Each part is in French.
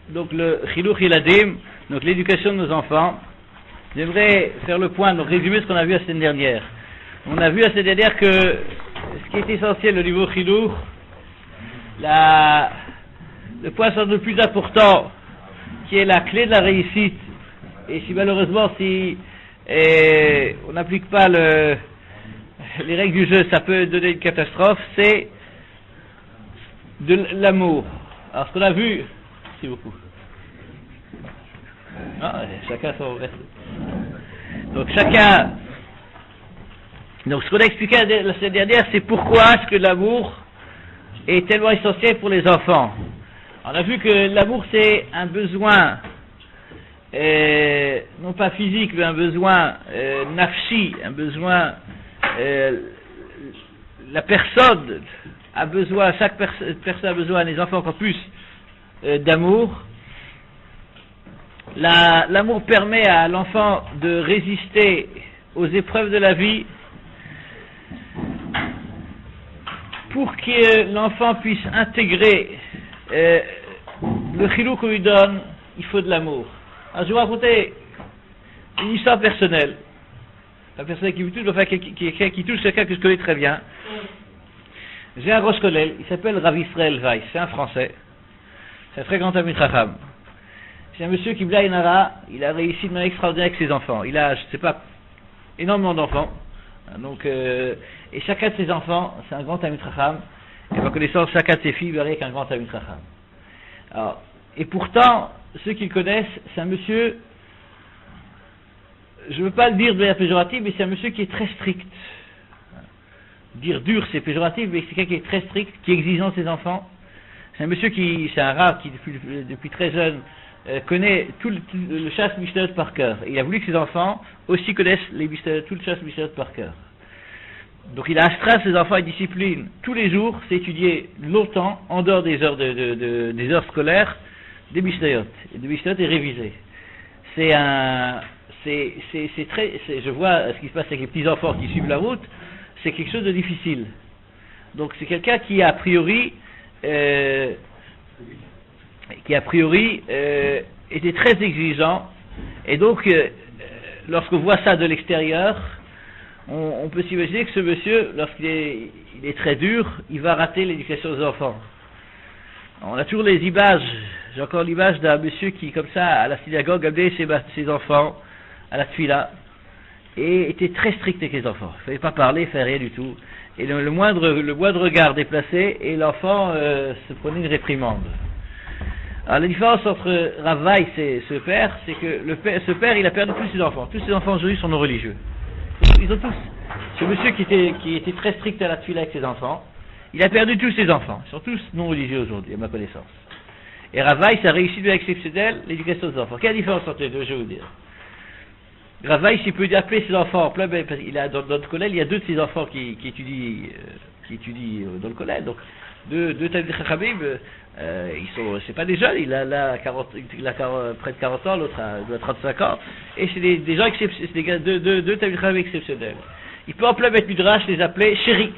donc le Chiluch Yiladim, donc l'éducation de nos enfants. J'aimerais faire le point, donc résumer ce qu'on a vu la semaine dernière. On a vu la semaine dernière que ce qui est essentiel au niveau Chiluch, le point le plus important, qui est la clé de la réussite, et si malheureusement on n'applique pas les règles du jeu, ça peut donner une catastrophe, c'est de l'amour. Alors ce qu'on a vu, merci beaucoup. Chacun son reste. Donc ce qu'on a expliqué la semaine dernière, c'est pourquoi est-ce que l'amour est tellement essentiel pour les enfants. On a vu que l'amour c'est un besoin, non pas physique, mais un besoin nafshi, un besoin, la personne a besoin, chaque personne a besoin, les enfants encore plus, d'amour. L'amour permet à l'enfant de résister aux épreuves de la vie. Pour que l'enfant puisse intégrer le chilou qu'on lui donne, il faut de l'amour. Alors je vais vous raconter une histoire personnelle. La personne qui me touche, enfin qui touche quelqu'un que je connais très bien. J'ai un Rosh Kollel, il s'appelle Rav Israel Weiss, c'est un Français. C'est un très grand ami Chacham. C'est un monsieur qui, Bla Inara, il a réussi de manière extraordinaire avec ses enfants. Il a, je ne sais pas, énormément d'enfants. Donc, et chacun de ses enfants, c'est un grand ami Chacham. Et par connaissance, chacun de ses filles, verrait qu'un grand ami Chacham. Alors, et pourtant, ceux qui le connaissent, c'est un monsieur, je ne veux pas le dire de manière péjorative, mais c'est un monsieur qui est très strict. Dire dur, c'est péjoratif, mais c'est quelqu'un qui est très strict, qui est exigeant de ses enfants. C'est un monsieur c'est un rare qui depuis très jeune connaît tout le chasse Mishnayot par cœur. Et il a voulu que ses enfants aussi connaissent tout le chasse Mishnayot par cœur. Donc il a astreint ses enfants à une discipline tous les jours, c'est étudier longtemps, en dehors des heures des heures scolaires, des Mishnayot. Et des Mishnayot est révisé. Je vois ce qui se passe avec les petits enfants qui suivent la route, c'est quelque chose de difficile. Donc c'est quelqu'un qui a priori était très exigeant, et donc lorsqu'on voit ça de l'extérieur, on peut s'imaginer que ce monsieur, lorsqu'il est très dur, il va rater l'éducation des enfants. On a toujours les images, j'ai encore l'image d'un monsieur qui, comme ça, à la synagogue, amenait ses enfants à la tfila, et était très strict avec les enfants. Il ne fallait pas parler, il ne fallait rien du tout. Et le moindre regard déplacé, et l'enfant se prenait une réprimande. Alors la différence entre Rav Weiss et ce père, c'est que ce père, il a perdu tous ses enfants. Tous ses enfants aujourd'hui sont non religieux. Ils ont tous. Ce monsieur qui était très strict à la tfila avec ses enfants, il a perdu tous ses enfants. Ils sont tous non religieux aujourd'hui, à ma connaissance. Et Rav Weiss a réussi de exceptionnel l'éducation des enfants. Quelle différence entre les deux, je vais vous dire. Rav Weiss, il peut appeler ses enfants en plein, parce qu'il a dans le collège, il y a deux de ses enfants qui étudient dans le collège. Donc deux Talmidei Chachamim, c'est pas des jeunes, il a près de 40 ans, l'autre a 35 ans, et c'est des gens exceptionnels, c'est deux Talmidei Chachamim exceptionnels. Il peut en plein mettre Midrash les appeler chéris.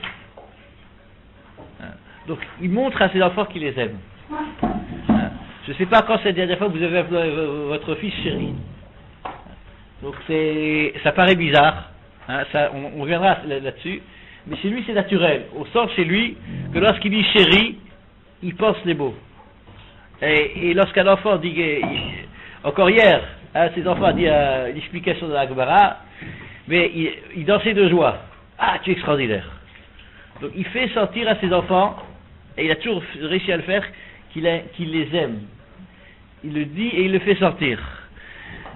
Donc il montre à ses enfants qu'il les aime. Je ne sais pas quand c'est la dernière fois que vous avez appelé votre fils chéri. Donc ça paraît bizarre, on reviendra là-dessus, mais chez lui c'est naturel. On sent chez lui que lorsqu'il dit chéri, il pense les mots. Et lorsqu'un enfant dit, encore hier, ses enfants ont dit une explication de la Gemara, mais il dansait de joie. Ah, tu es extraordinaire. Donc il fait sentir à ses enfants, et il a toujours réussi à le faire, qu'il les aime. Il le dit et il le fait sentir.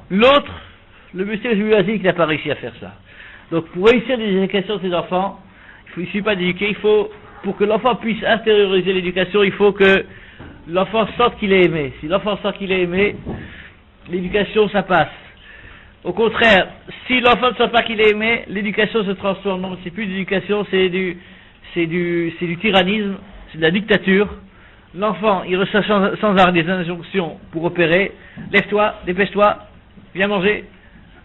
L'autre, le monsieur qui n'a pas réussi à faire ça. Donc pour réussir l'éducation de ses enfants, il ne suffit pas d'éduquer, pour que l'enfant puisse intérioriser l'éducation, il faut que l'enfant sente qu'il est aimé. Si l'enfant sent qu'il est aimé, l'éducation ça passe. Au contraire, si l'enfant ne sent pas qu'il est aimé, l'éducation se transforme. Non, c'est plus d'éducation, c'est du tyrannisme, c'est de la dictature. L'enfant, il reçoit sans arrêt des injonctions pour opérer. Lève-toi, dépêche-toi, viens manger.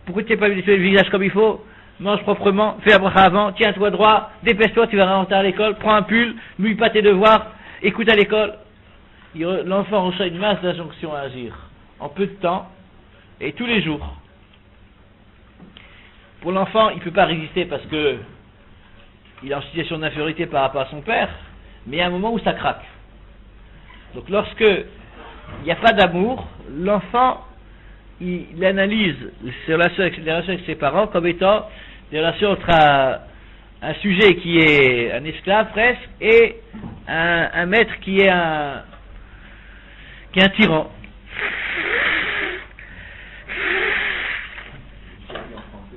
Pourquoi tu n'es pas habitué le visage comme il faut? Mange proprement, fais la bracha avant, tiens-toi droit, dépêche-toi, tu vas rentrer à l'école, prends un pull, mouille pas tes devoirs, écoute à l'école. l'enfant reçoit une masse d'injonctions à agir en peu de temps et tous les jours. Pour l'enfant, il ne peut pas résister parce que il est en situation d'infériorité par rapport à son père, mais il y a un moment où ça craque. Donc lorsque il n'y a pas d'amour, l'enfant il analyse les relations avec ses parents comme étant des relations entre un sujet qui est un esclave presque et un maître qui est un tyran.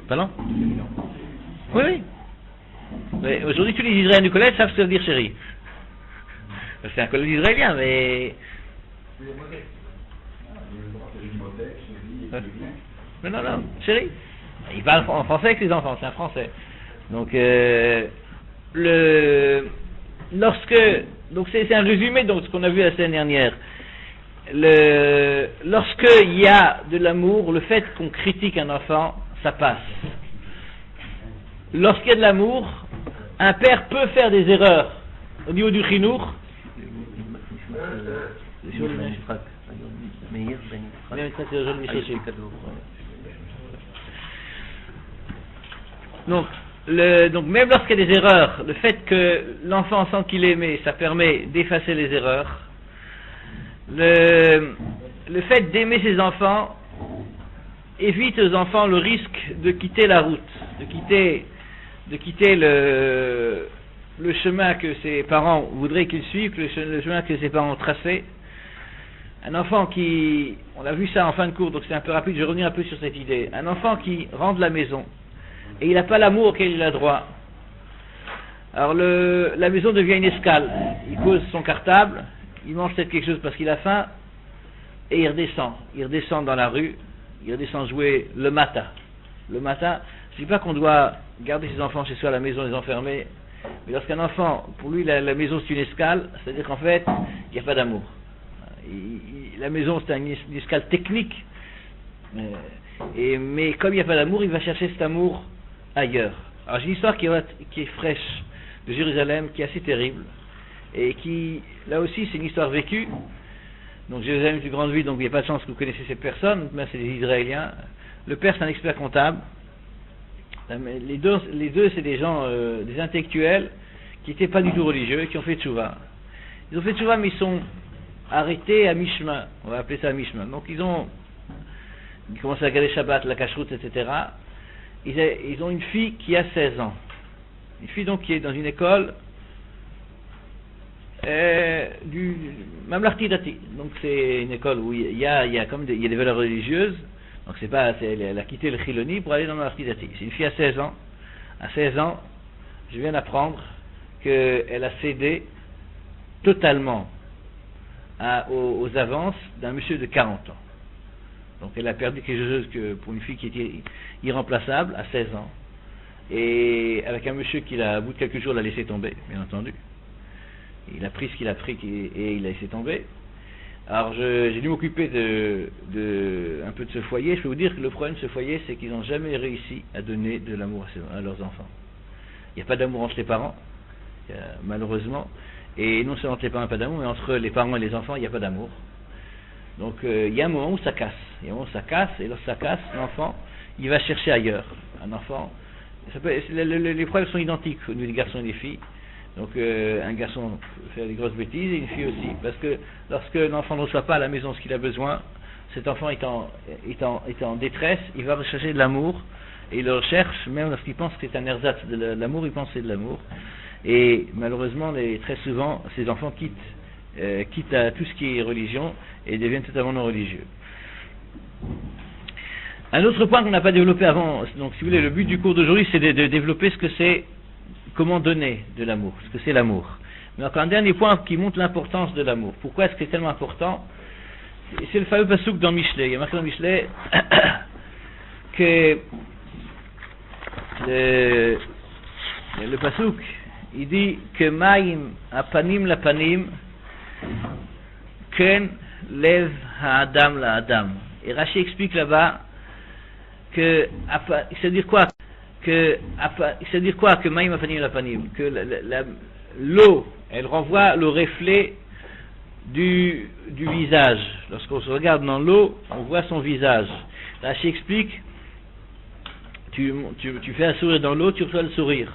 Pardon? Oui, oui. Mais aujourd'hui, tous les Israéliens du collège savent ce que veut dire chérie. C'est un collège israélien, mais... Non, chérie. Il parle en français avec ses enfants, c'est un français. Donc, donc c'est un résumé de ce qu'on a vu la semaine dernière. Lorsqu'il y a de l'amour, le fait qu'on critique un enfant, ça passe. Lorsqu'il y a de l'amour, un père peut faire des erreurs au niveau du chinour. Donc même lorsqu'il y a des erreurs, le fait que l'enfant sent qu'il est aimé, ça permet d'effacer les erreurs. Le fait d'aimer ses enfants évite aux enfants le risque de quitter la route, de quitter le chemin que ses parents voudraient qu'ils suivent, le chemin que ses parents ont tracé. Un enfant on a vu ça en fin de cours, donc c'est un peu rapide, je vais revenir un peu sur cette idée. Un enfant qui rentre de la maison et il n'a pas l'amour auquel il a droit. Alors la maison devient une escale. Il pose son cartable, il mange peut-être quelque chose parce qu'il a faim et il redescend. Il redescend dans la rue, il redescend jouer le matin. Le matin, je ne dis pas qu'on doit garder ses enfants chez soi à la maison, les enfermer, mais lorsqu'un enfant, pour lui la maison c'est une escale, c'est-à-dire qu'en fait, il n'y a pas d'amour. La maison c'est une escale technique, mais comme il n'y a pas d'amour, il va chercher cet amour ailleurs. Alors j'ai une histoire qui est fraîche de Jérusalem, qui est assez terrible, et qui, là aussi, c'est une histoire vécue. Donc Jérusalem est une grande ville, donc il n'y a pas de chance que vous connaissez ces personnes, mais c'est des Israéliens. Le père c'est un expert comptable. Les deux c'est des gens, des intellectuels, qui n'étaient pas du tout religieux, qui ont fait tchouva. Ils ont fait tchouva, mais ils sont arrêtés à mi-chemin, on va appeler ça à mi-chemin. Donc ils commencent à garder Shabbat, la cacheroute, etc. Ils ont une fille qui a 16 ans. Une fille donc qui est dans une école du Mamlarti Dati. Donc c'est une école où il y a des valeurs religieuses. Donc elle a quitté le Chiloni pour aller dans le Mamlarti Dati. C'est une fille à 16 ans. À 16 ans, je viens d'apprendre qu'elle a cédé totalement aux avances d'un monsieur de 40 ans. Donc elle a perdu quelque chose que pour une fille qui était irremplaçable à 16 ans. Et avec un monsieur qui, au bout de quelques jours, l'a laissé tomber, bien entendu. Il a pris ce qu'il a pris et il a laissé tomber. Alors j'ai dû m'occuper un peu de ce foyer. Je peux vous dire que le problème de ce foyer, c'est qu'ils n'ont jamais réussi à donner de l'amour à leurs enfants. Il n'y a pas d'amour entre les parents, malheureusement. Et non seulement entre les parents, il n'y a pas d'amour, mais entre les parents et les enfants, il n'y a pas d'amour. Donc il y a un moment où ça casse. Il y a un moment où ça casse, et lorsque ça casse, l'enfant, il va chercher ailleurs. Un enfant, les problèmes sont identiques au niveau des garçons et des filles. Donc un garçon peut faire des grosses bêtises et une fille aussi. Parce que lorsque l'enfant ne reçoit pas à la maison ce qu'il a besoin, cet enfant est en détresse, il va rechercher de l'amour, et il le recherche, même lorsqu'il pense que c'est un ersatz de l'amour, il pense que c'est de l'amour. Et malheureusement, très souvent, ces enfants quittent à tout ce qui est religion et deviennent totalement non religieux. Un autre point qu'on n'a pas développé avant, donc si vous voulez, le but du cours d'aujourd'hui, c'est de développer ce que c'est, comment donner de l'amour, ce que c'est l'amour. Mais encore un dernier point qui montre l'importance de l'amour. Pourquoi est-ce que c'est tellement important? C'est le fameux passouk dans Michelet. Il y a marqué dans Michelet que le passouk, il dit que Maïm apanim la panim ken lev ha'adam la adam. Et Rashi explique là-bas que ça veut dire quoi que Maïm apanim la panim, que l'eau, elle renvoie le reflet du visage. Lorsqu'on se regarde dans l'eau, on voit son visage. Rashi explique, tu fais un sourire dans l'eau, tu reçois le sourire.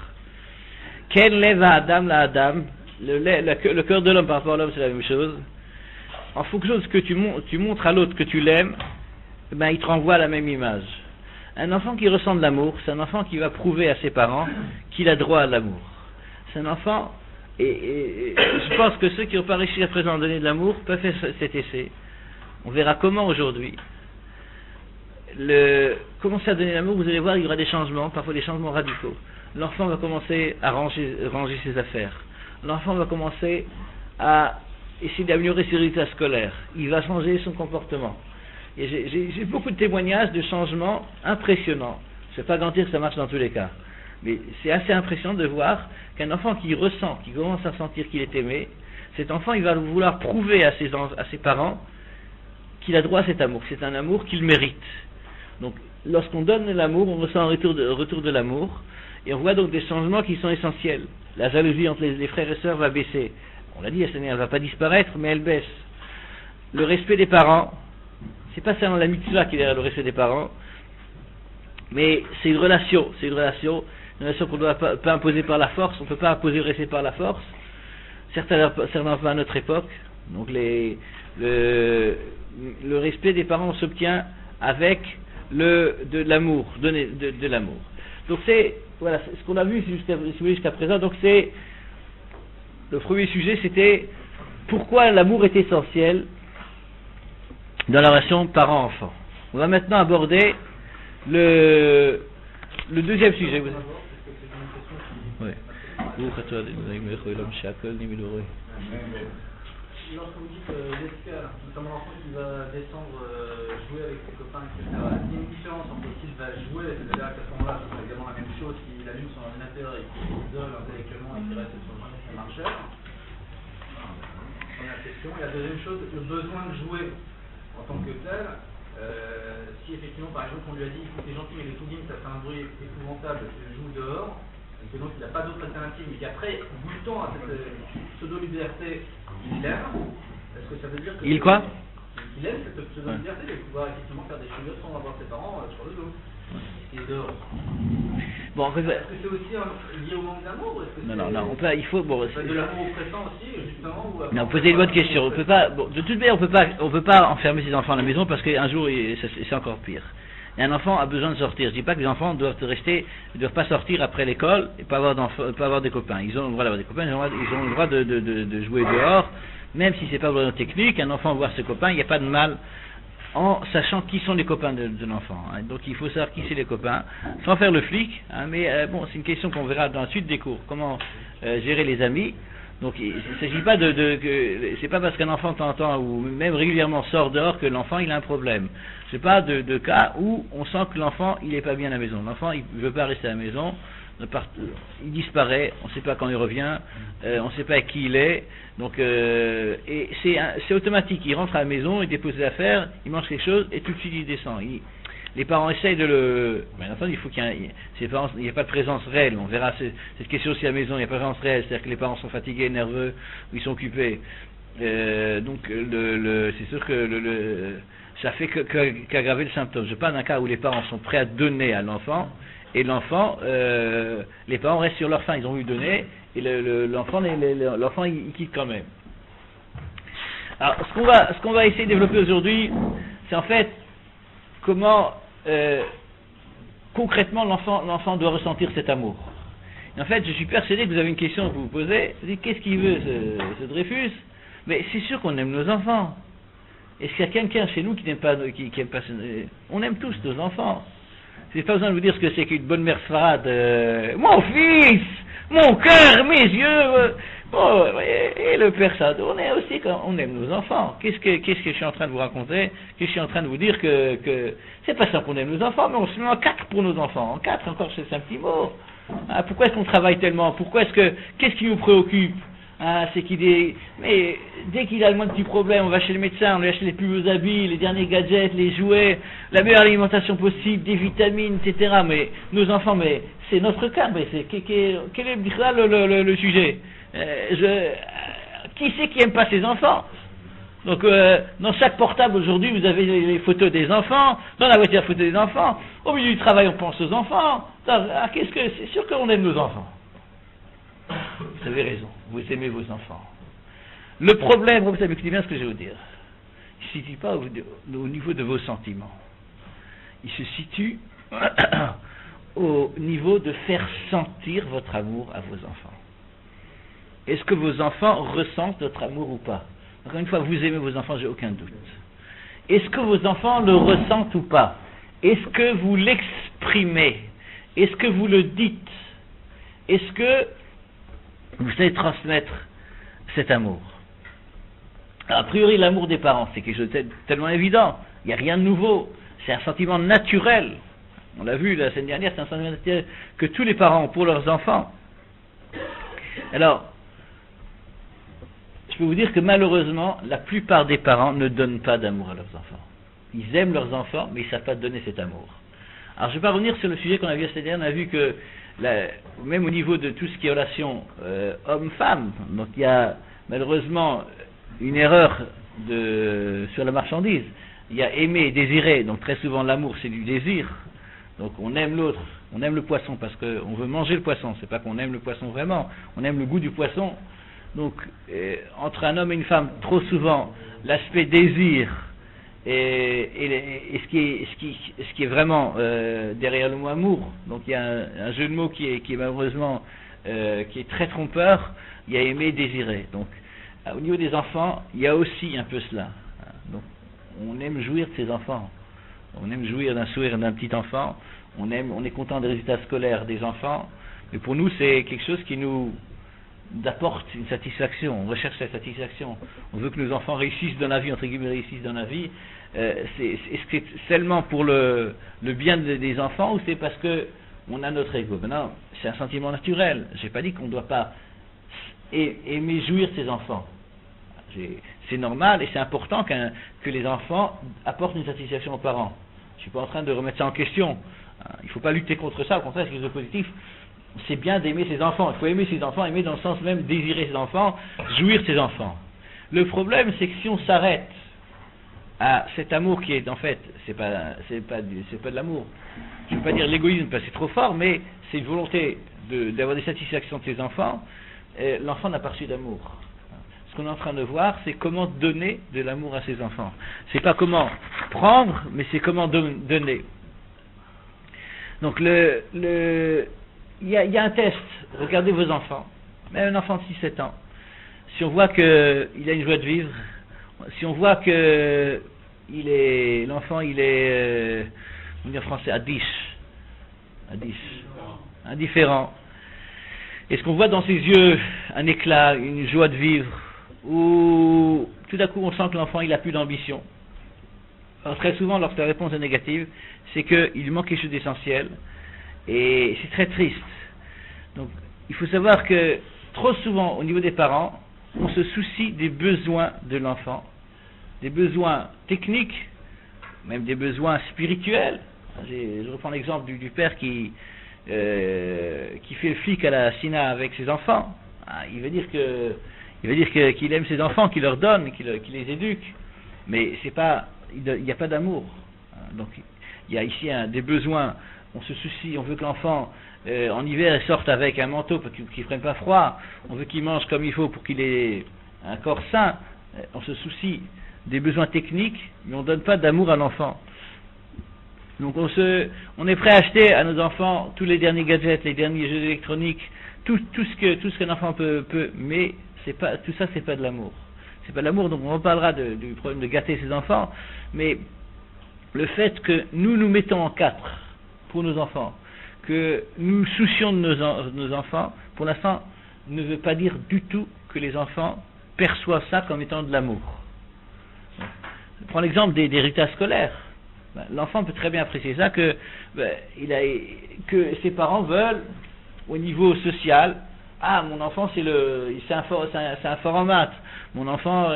Ken leva Adam la Adam, le cœur de l'homme par rapport à l'homme, c'est la même chose. En fonction de ce que tu montres à l'autre que tu l'aimes, ben, il te renvoie la même image. Un enfant qui ressent de l'amour, c'est un enfant qui va prouver à ses parents qu'il a droit à l'amour. C'est un enfant, et je pense que ceux qui n'ont pas réussi à présent donner de l'amour peuvent faire cet essai. On verra comment aujourd'hui. Commencer à donner de l'amour, vous allez voir, il y aura des changements, parfois des changements radicaux. L'enfant va commencer à ranger ses affaires. L'enfant va commencer à essayer d'améliorer ses résultats scolaires. Il va changer son comportement. Et j'ai beaucoup de témoignages de changements impressionnants. Je ne vais pas garantir que ça marche dans tous les cas. Mais c'est assez impressionnant de voir qu'un enfant qui ressent, qui commence à sentir qu'il est aimé, cet enfant, il va vouloir prouver à ses parents qu'il a droit à cet amour. C'est un amour qu'il mérite. Donc, lorsqu'on donne de l'amour, on ressent un retour de l'amour. Et on voit donc des changements qui sont essentiels. La jalousie entre les frères et sœurs va baisser. On l'a dit, elle ne va pas disparaître, mais elle baisse. Le respect des parents, c'est pas seulement la mitzvah qui est derrière le respect des parents, mais c'est une relation qu'on ne doit pas imposer par la force. On ne peut pas imposer le respect par la force. Certainement pas à notre époque. Donc le respect des parents s'obtient avec de l'amour, donner de l'amour. Donc voilà, ce qu'on a vu jusqu'à présent. Donc le premier sujet, c'était pourquoi l'amour est essentiel dans la relation parent-enfant. On va maintenant aborder le deuxième sujet. Oui. Lorsque vous dites l'escale, notamment l'enfant qui va descendre jouer avec ses copains, etc., il y a une différence entre s'il va jouer, c'est-à-dire qu'à ce moment-là, c'est également la même chose s'il allume son ordinateur et qu'il s'isole intellectuellement et qu'il reste sur son marcheur. Première question. Et la deuxième chose, le besoin de jouer en tant que tel, si effectivement, par exemple, on lui a dit écoute, t'es gentil, mais les tougines, ça fait un bruit épouvantable, tu joues dehors, et que donc il n'a pas d'autre alternative, mais qu'après, goûtant à cette pseudo-liberté, il aime, est-ce que ça veut dire que il quoi? Il aime cette pseudo-liberté de pouvoir effectivement faire des choses sans avoir ses parents sur le dos, et dehors. Bon, est-ce que c'est aussi lié au manque d'amour, ou est-ce que non, il faut de l'amour oppressant aussi, justement, ou non, posez une bonne question. On peut pas, de toute manière, on peut pas enfermer ses enfants à la maison parce qu'un jour, c'est encore pire. Et un enfant a besoin de sortir. Je dis pas que les enfants doivent pas sortir après l'école et pas avoir des copains. Ils ont le droit d'avoir des copains, ils ont le droit de jouer dehors, même si c'est pas vraiment technique. Un enfant voir ses copains, il n'y a pas de mal en sachant qui sont les copains de l'enfant. Hein. Donc il faut savoir qui c'est les copains, sans faire le flic. Hein, mais bon, c'est une question qu'on verra dans la suite des cours. Comment gérer les amis. Donc il ne s'agit pas c'est pas parce qu'un enfant t'entend ou même régulièrement sort dehors que l'enfant il a un problème. C'est pas de cas où on sent que l'enfant il est pas bien à la maison. L'enfant il veut pas rester à la maison, il disparaît, on ne sait pas quand il revient, on ne sait pas avec qui il est. Donc et c'est automatique. Il rentre à la maison, il dépose les affaires, il mange quelque chose et tout de suite il descend. Les parents essayent de le... Bien entendu, il faut qu'il n'y ait pas de présence réelle. On verra cette question si à la maison il n'y a pas de présence réelle, c'est-à-dire que les parents sont fatigués, nerveux, ou ils sont occupés. Donc c'est sûr que ça fait qu'aggraver le symptôme. Je parle d'un cas où les parents sont prêts à donner à l'enfant, et l'enfant, les parents restent sur leur faim, ils ont eu donner, et l'enfant il quitte quand même. Alors, ce qu'on va essayer de développer aujourd'hui, c'est en fait comment concrètement l'enfant doit ressentir cet amour. Et en fait, je suis persuadé que vous avez une question que vous vous posez. Vous dites, qu'est-ce qu'il veut ce Dreyfus? Mais c'est sûr qu'on aime nos enfants. Est-ce qu'il y a quelqu'un chez nous qui n'aime pas, qui aime pas on aime tous nos enfants. J'ai pas besoin de vous dire ce que c'est qu'une bonne mère sfarade. Mon fils, mon cœur, mes yeux. Et le père Sad, on est aussi quand on aime nos enfants. Qu'est-ce que je suis en train de vous raconter? Qu'est-ce que je suis en train de vous dire que c'est pas ça qu'on aime nos enfants, mais on se met en 4 pour nos enfants. En 4 encore, c'est un petit mot. Ah, pourquoi est-ce qu'on travaille tellement? Qu'est-ce qui nous préoccupe? Ah, c'est mais dès qu'il a le moins de petits problèmes, on va chez le médecin, on lui achète les plus beaux habits, les derniers gadgets, les jouets, la meilleure alimentation possible, des vitamines, etc. Mais nos enfants, mais c'est notre cas. Mais quel est le sujet? Qui c'est qui aime pas ses enfants? Donc, dans chaque portable aujourd'hui, vous avez les photos des enfants, dans la voiture, photos des enfants, au milieu du travail, on pense aux enfants. C'est sûr qu'on aime nos enfants. Vous avez raison, vous aimez vos enfants. Le problème, vous savez bien ce que je vais vous dire, il ne se situe pas au niveau de vos sentiments. Il se situe au niveau de faire sentir votre amour à vos enfants. Est-ce que vos enfants ressentent votre amour ou pas? Encore une fois, vous aimez vos enfants, j'ai aucun doute. Est-ce que vos enfants le ressentent ou pas? Est-ce que vous l'exprimez? Est-ce que vous le dites? Est-ce que vous savez transmettre cet amour? A priori, l'amour des parents, c'est quelque chose de tellement évident. Il n'y a rien de nouveau. C'est un sentiment naturel. On l'a vu la semaine dernière, c'est un sentiment naturel que tous les parents ont pour leurs enfants. Alors, je peux vous dire que malheureusement, la plupart des parents ne donnent pas d'amour à leurs enfants. Ils aiment leurs enfants, mais ils ne savent pas donner cet amour. Alors, je ne vais pas revenir sur le sujet qu'on a vu la semaine dernière. On a vu que, même au niveau de tout ce qui est relation homme-femme, donc il y a malheureusement une erreur sur la marchandise. Il y a aimer et désirer, donc très souvent l'amour c'est du désir. Donc on aime l'autre, on aime le poisson parce qu'on veut manger le poisson, c'est pas qu'on aime le poisson vraiment, on aime le goût du poisson. Donc entre un homme et une femme, trop souvent, l'aspect désir et ce qui est vraiment derrière le mot amour, donc il y a un jeu de mots qui est malheureusement qui est très trompeur, il y a aimer et désirer. Donc au niveau des enfants, il y a aussi un peu cela. Donc on aime jouir de ses enfants. On aime jouir d'un sourire d'un petit enfant. On est content des résultats scolaires des enfants. Mais pour nous, c'est quelque chose qui nous apporte une satisfaction. On recherche cette satisfaction. On veut que nos enfants réussissent dans la vie, entre guillemets, réussissent dans la vie. Est-ce que c'est seulement pour le bien des enfants ou c'est parce que on a notre ego? Maintenant, c'est un sentiment naturel. J'ai pas dit qu'on ne doit pas aimer jouir de ses enfants. C'est normal et c'est important que les enfants apportent une satisfaction aux parents. Je ne suis pas en train de remettre ça en question. Il ne faut pas lutter contre ça, au contraire, c'est quelque chose de positif. C'est bien d'aimer ses enfants. Il faut aimer ses enfants, aimer dans le sens même désirer ses enfants, jouir de ses enfants. Le problème, c'est que si on s'arrête à cet amour qui est en fait, c'est pas de l'amour. Je ne veux pas dire l'égoïsme parce que c'est trop fort, mais c'est une volonté d'avoir des satisfactions de ses enfants. L'enfant n'a pas reçu d'amour. Ce qu'on est en train de voir, c'est comment donner de l'amour à ses enfants. C'est pas comment prendre, mais c'est comment donner. Donc il y a un test. Regardez vos enfants. Même un enfant de 6-7 ans. Si on voit qu'il a une joie de vivre, si on voit que l'enfant il est, on dit en français, indifférent. Est-ce qu'on voit dans ses yeux un éclat, une joie de vivre, ou tout d'un coup on sent que l'enfant il a plus d'ambition? Alors très souvent lorsque la réponse est négative, c'est qu'il manque quelque chose d'essentiel et c'est très triste. Donc il faut savoir que trop souvent au niveau des parents, on se soucie des besoins de l'enfant, des besoins techniques, même des besoins spirituels. Je reprends l'exemple du père qui fait le flic à la Sina avec ses enfants. Il veut dire qu'il aime ses enfants, qu'il leur donne, qu'il les éduque, mais il n'y a pas d'amour. Donc il y a ici des besoins. On se soucie, on veut que l'enfant en hiver sorte avec un manteau pour qu'il ne prenne pas froid. On veut qu'il mange comme il faut pour qu'il ait un corps sain. On se soucie des besoins techniques, mais on ne donne pas d'amour à l'enfant. Donc on est prêt à acheter à nos enfants tous les derniers gadgets, les derniers jeux électroniques, tout ce qu'un enfant peut, mais tout ça c'est pas de l'amour. C'est pas de l'amour, donc on reparlera du problème de gâter ses enfants, mais le fait que nous mettons en quatre pour nos enfants, que nous soucions de nos enfants, pour l'instant ne veut pas dire du tout que les enfants perçoivent ça comme étant de l'amour. Je prends l'exemple des résultats scolaires. L'enfant peut très bien apprécier ça, que ses parents veulent, au niveau social, mon enfant c'est un fort en maths, mon enfant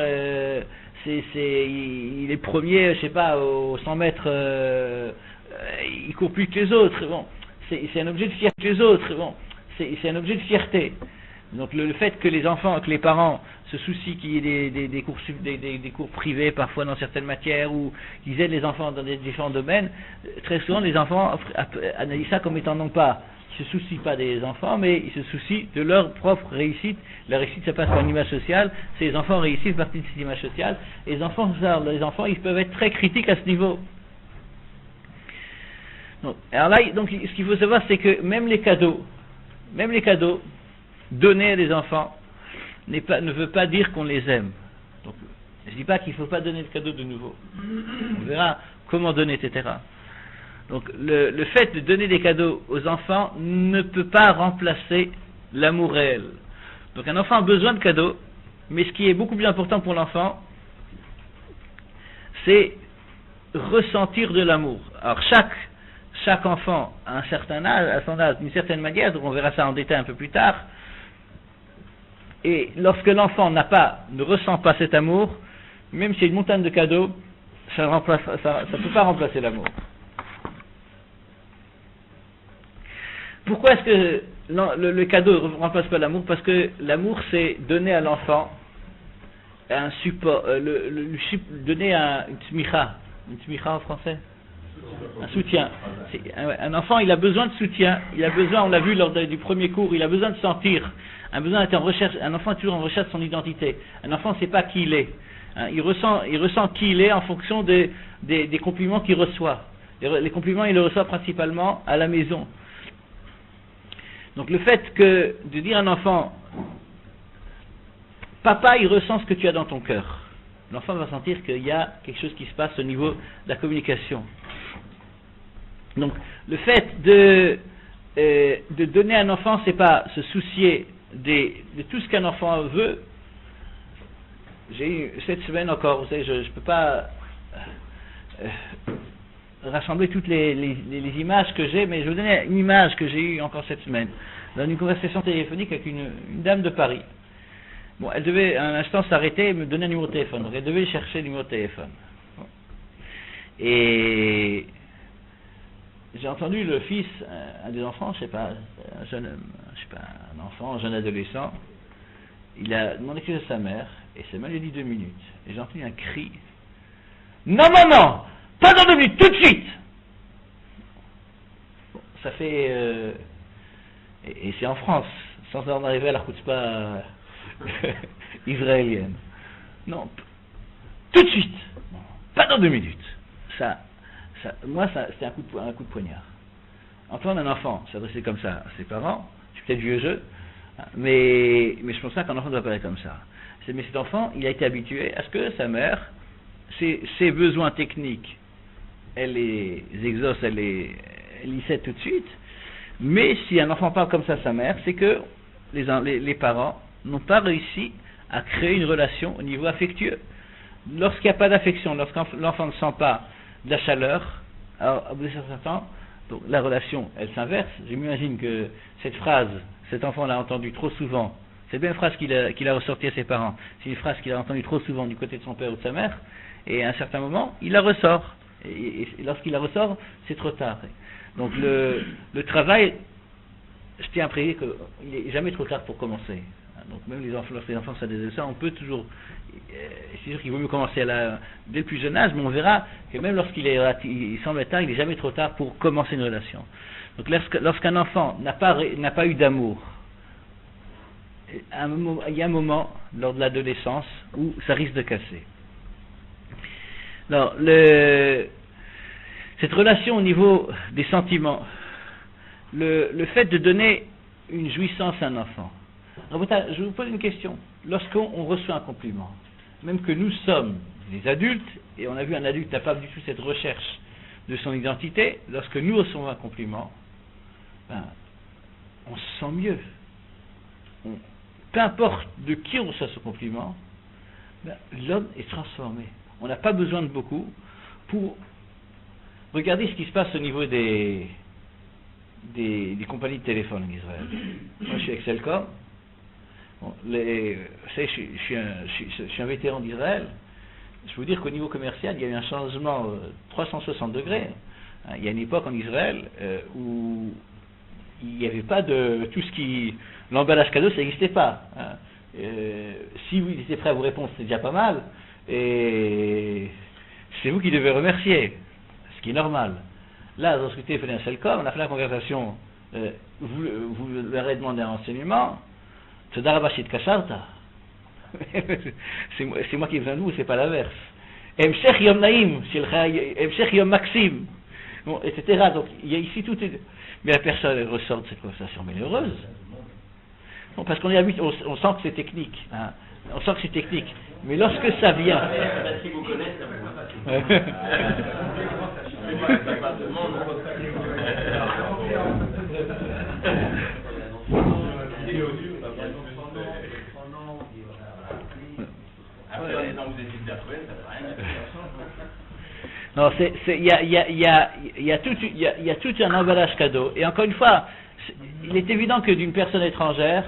il est premier, je sais pas, aux 100 mètres, il court plus que les autres. Bon, c'est un objet de fierté les autres. Bon, c'est un objet de fierté. Donc le fait que les parents se soucient qu'il y ait des cours privés parfois dans certaines matières ou qu'ils aident les enfants dans des différents domaines, très souvent les enfants analysent ça comme étant non pas, ils se soucient pas des enfants, mais ils se soucient de leur propre réussite. La réussite ça passe par une image sociale, c'est les enfants réussissent partie de cette image sociale, et les enfants ils peuvent être très critiques à ce niveau. Donc, alors là, donc, ce qu'il faut savoir c'est que même les cadeaux donner à des enfants ne veut pas dire qu'on les aime. Donc, je ne dis pas qu'il ne faut pas donner de cadeaux de nouveau. On verra comment donner, etc. Donc, le fait de donner des cadeaux aux enfants ne peut pas remplacer l'amour réel. Donc, un enfant a besoin de cadeaux, mais ce qui est beaucoup plus important pour l'enfant, c'est ressentir de l'amour. Alors, chaque enfant a un certain âge, à son âge, d'une certaine manière, donc on verra ça en détail un peu plus tard. Et lorsque l'enfant ne ressent pas cet amour, même s'il y a une montagne de cadeaux, ça ne peut pas remplacer l'amour. Pourquoi est-ce que le cadeau ne remplace pas l'amour? Parce que l'amour, c'est donner à l'enfant un support, donner une tmicha en français, un soutien. Un enfant, il a besoin de soutien, on l'a vu lors du premier cours, il a besoin de sentir, un enfant est toujours en recherche de son identité. Un enfant ne sait pas qui il est. Il ressent qui il est en fonction des compliments qu'il reçoit. Les compliments, il les reçoit principalement à la maison. Donc le fait de dire à un enfant, papa, il ressent ce que tu as dans ton cœur. L'enfant va sentir qu'il y a quelque chose qui se passe au niveau de la communication. Donc le fait de donner à un enfant, c'est pas se soucier de tout ce qu'un enfant veut. J'ai eu cette semaine encore, vous savez, je ne peux pas rassembler toutes les images que j'ai, mais je vais vous donner une image que j'ai eue encore cette semaine, dans une conversation téléphonique avec une dame de Paris. Bon, elle devait un instant s'arrêter et me donner un numéro de téléphone, donc elle devait chercher le numéro de téléphone. Et j'ai entendu le fils, un des enfants, un enfant, un jeune adolescent, il a demandé quelque chose à sa mère, et sa mère lui a dit 2 minutes. Et j'ai entendu un cri. Non, pas dans 2 minutes, tout de suite! Bon, ça fait... et c'est en France, sans en arriver à la chutzpah israélienne. Non, tout de suite! Pas dans 2 minutes. Moi, c'était un coup de poignard. Entendre un enfant s'adresser comme ça à ses parents, c'est peut-être vieux jeu, mais je pense pas qu'un enfant doit parler comme ça. Mais cet enfant, il a été habitué à ce que sa mère, ses besoins techniques, elle les exauce, elle y cède tout de suite. Mais si un enfant parle comme ça à sa mère, c'est que les parents n'ont pas réussi à créer une relation au niveau affectueux. Lorsqu'il n'y a pas d'affection, lorsque l'enfant ne sent pas de la chaleur, alors au bout d'un certain temps, donc la relation, elle s'inverse. Je m'imagine que cette phrase, cet enfant l'a entendue trop souvent. C'est bien une phrase qu'il a ressortie à ses parents. C'est une phrase qu'il a entendue trop souvent du côté de son père ou de sa mère. Et à un certain moment, il la ressort. Et lorsqu'il la ressort, c'est trop tard. Donc le travail, je tiens à préciser qu'il n'est jamais trop tard pour commencer. Donc même lorsque les enfants sont des adolescents, on peut toujours... c'est sûr qu'il vaut mieux commencer dès le plus jeune âge, mais on verra que même il semble être tard, il n'est jamais trop tard pour commencer une relation. Donc lorsqu'un enfant n'a pas eu d'amour, il y a un moment, lors de l'adolescence, où ça risque de casser. Alors, cette relation au niveau des sentiments, le fait de donner une jouissance à un enfant. Alors, je vous pose une question. Lorsqu'on reçoit un compliment, même que nous sommes des adultes, et on a vu un adulte n'a pas du tout cette recherche de son identité, lorsque nous recevons un compliment, on se sent mieux. Peu importe de qui on reçoit ce compliment, l'homme est transformé. On n'a pas besoin de beaucoup pour regarder ce qui se passe au niveau des compagnies de téléphone en Israël. Moi, je suis Excelcom. Bon, je suis un vétéran d'Israël. Je peux vous dire qu'au niveau commercial, il y a eu un changement 360 degrés. Il y a une époque en Israël où il n'y avait pas de tout ce qui l'emballage cadeau, ça n'existait pas. Hein. Si vous étiez prêt à vous répondre, c'est déjà pas mal, et c'est vous qui devez remercier, ce qui est normal. Là, dans ce que tu as fait un seul corps, on a fait la conversation, vous leur avez demandé un renseignement, Tzodarabashit Kasharta. C'est moi qui ai besoin de vous, c'est pas l'inverse. Emshech Yom Naïm, Emshech Yom Maxim, bon, etc. Donc, il y a ici tout. Mais la personne, elle ressort de cette conversation malheureuse. Bon, parce qu'on est habitué, on sent que c'est technique. Hein. On sent que c'est technique. Mais lorsque ça vient. Si vous connaissez, non, il y a tout un emballage cadeau. Et encore une fois, il est évident que d'une personne étrangère,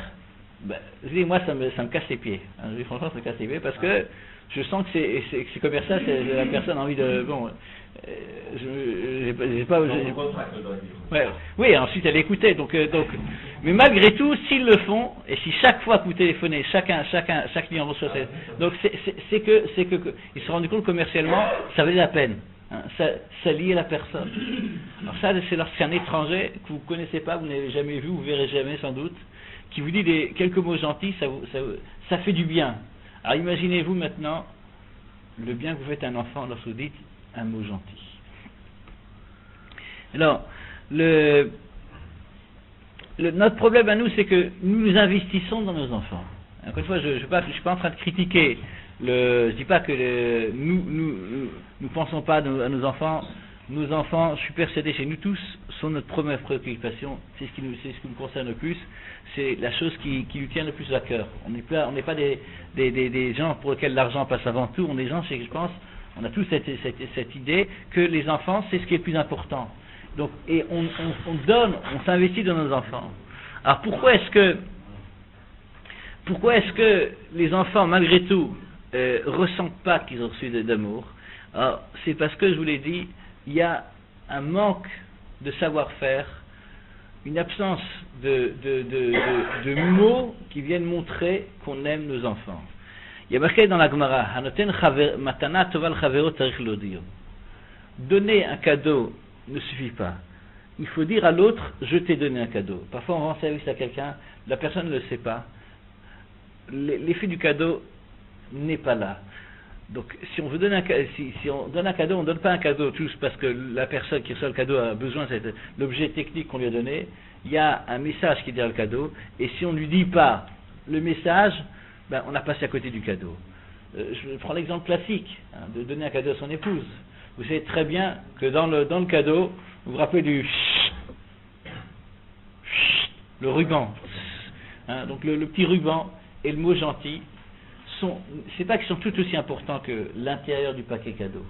je dis, moi ça me casse les pieds. Hein, je dis, franchement, ça me casse les pieds parce que je sens que c'est commercial, la personne a envie de. Bon, j'ai pas. Oui, ensuite elle écoutait. Donc, mais malgré tout, s'ils le font, et si chaque fois que vous téléphonez, chaque client reçoit donc c'est que ils se sont rendus compte commercialement, ça valait la peine. Hein, ça liait la personne. Alors ça, c'est lorsqu'un étranger que vous ne connaissez pas, vous n'avez jamais vu, vous ne verrez jamais sans doute, qui vous dit quelques mots gentils, ça fait du bien. Alors imaginez-vous maintenant le bien que vous faites à un enfant lorsque vous dites un mot gentil. Alors, notre problème à nous, c'est que nous investissons dans nos enfants. Encore une fois, je ne suis pas en train de critiquer. Je dis pas que nous pensons pas à nos enfants. Nos enfants, je suis persuadé chez nous tous, sont notre première préoccupation. C'est ce qui nous concerne le plus. C'est la chose qui nous tient le plus à cœur. On n'est pas des gens pour lesquels l'argent passe avant tout. On est des gens, je pense, on a tous cette idée que les enfants, c'est ce qui est le plus important. Donc, et on s'investit dans nos enfants. Alors pourquoi est-ce que les enfants, malgré tout, ressentent pas qu'ils ont reçu d'amour? Alors, c'est parce que, je vous l'ai dit, il y a un manque de savoir-faire, une absence de mots qui viennent montrer qu'on aime nos enfants. Il y a marqué dans la Gemara, matana toval chavero tarich lodio. Donner un cadeau ne suffit pas. Il faut dire à l'autre, je t'ai donné un cadeau. Parfois on rend service à quelqu'un, la personne ne le sait pas. L'effet du cadeau n'est pas là. Donc si on veut donner si on donne un cadeau, on ne donne pas un cadeau tous parce que la personne qui reçoit le cadeau a besoin de l'objet technique qu'on lui a donné. Il y a un message qui est derrière le cadeau, et si on ne lui dit pas le message, on a passé à côté du cadeau. Je prends l'exemple classique, de donner un cadeau à son épouse. Vous savez très bien que dans le cadeau, vous vous rappelez du le ruban. Donc le petit ruban et le mot gentil, c'est pas qu'ils sont tout aussi importants que l'intérieur du paquet cadeau.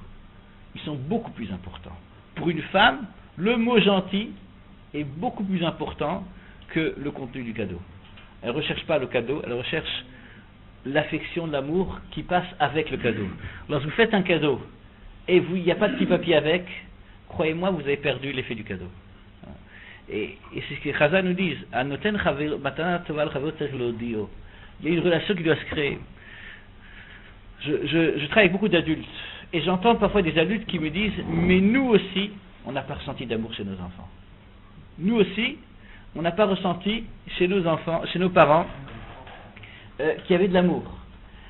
Ils sont beaucoup plus importants. Pour une femme, le mot gentil est beaucoup plus important que le contenu du cadeau. Elle ne recherche pas le cadeau, elle recherche l'affection, l'amour qui passe avec le cadeau. Lorsque vous faites un cadeau et il n'y a pas de petit papier avec, croyez-moi, vous avez perdu l'effet du cadeau. Et c'est ce que Chazal nous dit. Il y a une relation qui doit se créer. Je travaille avec beaucoup d'adultes et j'entends parfois des adultes qui me disent, mais nous aussi, on n'a pas ressenti d'amour chez nos enfants. Nous aussi, on n'a pas ressenti chez nos enfants, chez nos parents, qu'il y avait de l'amour.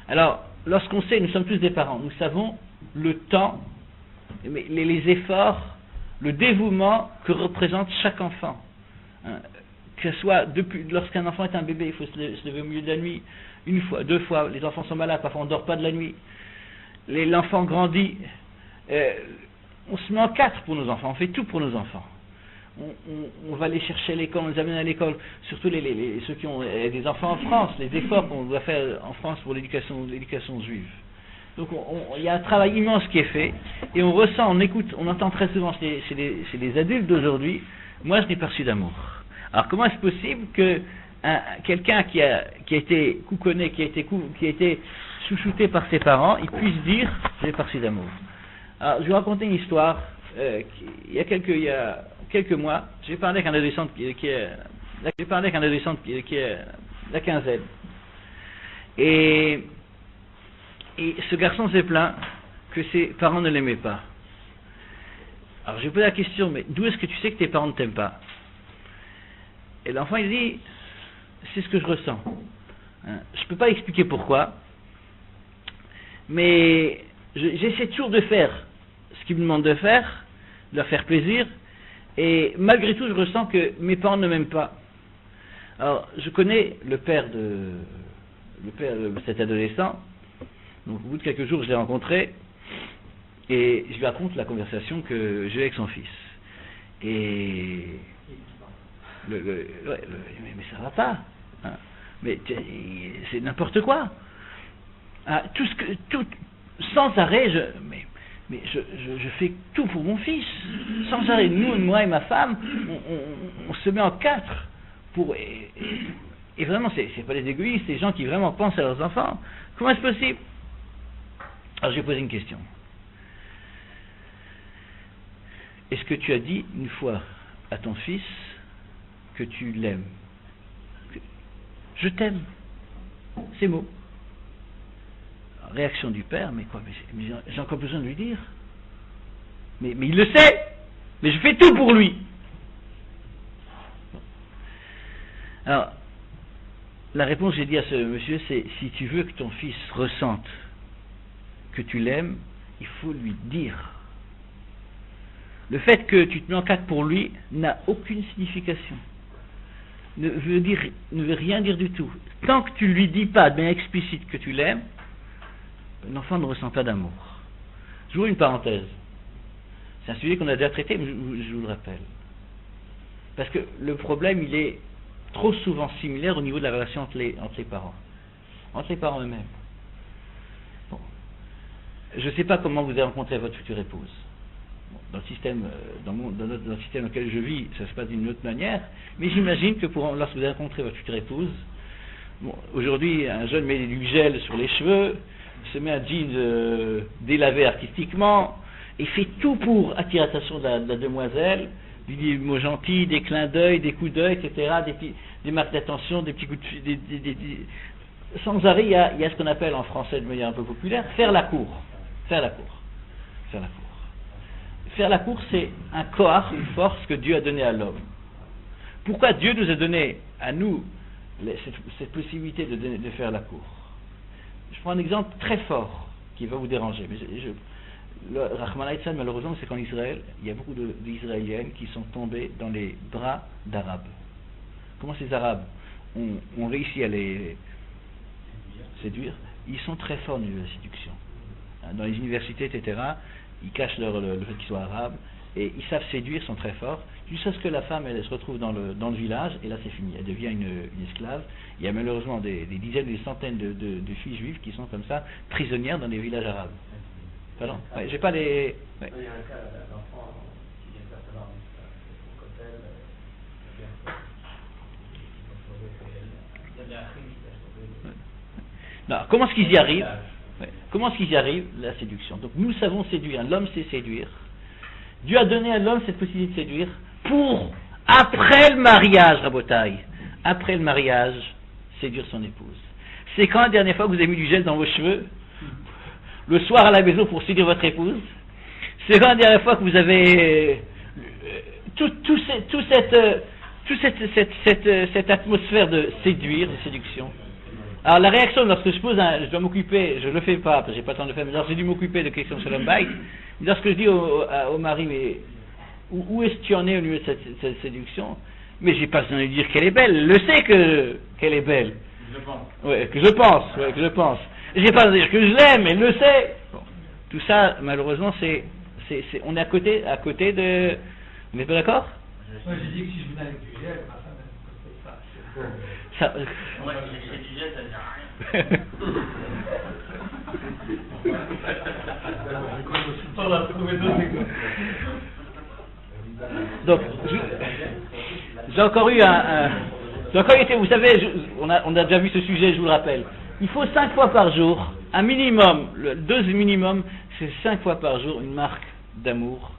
Alors, lorsqu'on sait, nous sommes tous des parents, nous savons le temps, les efforts, le dévouement que représente chaque enfant. Que ce soit lorsqu'un enfant est un bébé, il faut se lever au milieu de la nuit, une fois, deux fois, les enfants sont malades, parfois on ne dort pas de la nuit. L'enfant grandit, on se met en quatre pour nos enfants, on fait tout pour nos enfants. On va les chercher à l'école, on les amène à l'école, surtout ceux qui ont des enfants en France, les efforts qu'on doit faire en France pour l'éducation juive. Donc il y a un travail immense qui est fait, et on ressent, on écoute, on entend très souvent chez les adultes d'aujourd'hui, moi je n'ai pas reçu d'amour. Alors comment est-ce possible que quelqu'un qui a été couconné, qui a été chouchouté par ses parents, il puisse dire j'ai pas reçu d'amour? Alors je vais vous raconter une histoire il y a quelques mois, j'ai parlé avec un adolescent qui est la quinzaine. Et ce garçon s'est plaint que ses parents ne l'aimaient pas. Alors j'ai posé la question, mais d'où est-ce que tu sais que tes parents ne t'aiment pas? Et l'enfant il dit, c'est ce que je ressens. Hein, je ne peux pas expliquer pourquoi, mais j'essaie toujours de faire ce qu'ils me demandent de faire, de leur faire plaisir, et malgré tout je ressens que mes parents ne m'aiment pas. Alors je connais le père de cet adolescent, donc au bout de quelques jours je l'ai rencontré, et je lui raconte la conversation que j'ai avec son fils. Et mais ça va pas, hein. Mais c'est n'importe quoi. Ah, sans arrêt, je fais tout pour mon fils. Sans arrêt, moi et ma femme, on se met en quatre pour. Et vraiment, c'est pas des égoïstes, c'est des gens qui vraiment pensent à leurs enfants. Comment est-ce possible? Alors j'ai posé une question. Est-ce que tu as dit une fois à ton fils que tu l'aimes? Je t'aime. Ces mots. Réaction du père, mais quoi? Mais j'ai encore besoin de lui dire. Mais il le sait. Mais je fais tout pour lui. Bon. Alors, la réponse que j'ai dit à ce monsieur, c'est si tu veux que ton fils ressente que tu l'aimes, il faut lui dire. Le fait que tu te mets en quatre pour lui n'a aucune signification. Ne veut rien dire du tout. Tant que tu ne lui dis pas de manière explicite que tu l'aimes, l'enfant ne ressent pas d'amour. Je vous ouvre une parenthèse. C'est un sujet qu'on a déjà traité, mais je vous le rappelle. Parce que le problème, il est trop souvent similaire au niveau de la relation entre les parents. Entre les parents eux-mêmes. Bon. Je ne sais pas comment vous avez rencontré votre future épouse. Dans le système, dans le système dans lequel je vis, ça se passe d'une autre manière, mais j'imagine que lorsque vous avez rencontré votre future épouse, bon, aujourd'hui, un jeune met du gel sur les cheveux, se met un jean délavé artistiquement, et fait tout pour attirer l'attention de la demoiselle, lui dit des mots gentils, des clins d'œil, des coups d'œil, etc., des marques d'attention, des petits coups de sans arrêt, il y a ce qu'on appelle en français de manière un peu populaire, faire la cour. Faire la cour. Faire la cour, c'est un koach, une force que Dieu a donnée à l'homme. Pourquoi Dieu nous a donné à nous cette possibilité de faire la cour? Je prends un exemple très fort qui va vous déranger. Mais Rahman Aïtsan, malheureusement, c'est qu'en Israël, il y a beaucoup d'Israéliennes qui sont tombées dans les bras d'Arabes. Comment ces Arabes ont réussi à les séduire? Ils sont très forts au niveau de la séduction. Dans les universités, etc., ils cachent le fait qu'ils soient arabes, et ils savent séduire, sont très forts, jusqu'à ce que la femme elle se retrouve dans le village, et là c'est fini, elle devient une esclave. Il y a malheureusement des dizaines, des centaines de filles juives qui sont comme ça, prisonnières dans des villages arabes. Pardon, ouais, j'ai pas les... Ouais. Il y a un cas d'enfant qui vient de savoir au cocktail, Non, comment est-ce qu'ils y arrivent? Comment est-ce qu'ils y arrivent? La séduction. Donc nous savons séduire, l'homme sait séduire. Dieu a donné à l'homme cette possibilité de séduire pour, après le mariage, Rabotaï, après le mariage, séduire son épouse. C'est quand la dernière fois que vous avez mis du gel dans vos cheveux, le soir à la maison pour séduire votre épouse? C'est quand la dernière fois que vous avez cette atmosphère de séduire, de séduction? Alors la réaction lorsque je je dois m'occuper, je ne le fais pas, parce que j'ai pas le temps de le faire, mais lorsque j'ai dû m'occuper de questions sur le bike, lorsque je dis au mari, mais où est-ce que tu en es au niveau de cette séduction? Mais j'ai pas besoin de lui dire qu'elle est belle, elle le sait qu'elle est belle. Je pense. Ouais, que je pense. J'ai pas besoin de dire que je l'aime, elle le sait. Bon. Tout ça, malheureusement, on est à côté de... Vous n'êtes pas d'accord? Moi j'ai dit que si je venais avec du gel, ma femme elle me conseille ça. Moi si j'ai du gel, ça ne dit rien. On a trouvé d'autres exemples. Donc, j'ai encore eu vous savez, on a déjà vu ce sujet, je vous le rappelle. Il faut 5 fois par jour, un minimum, le dose minimum, c'est 5 fois par jour une marque d'amour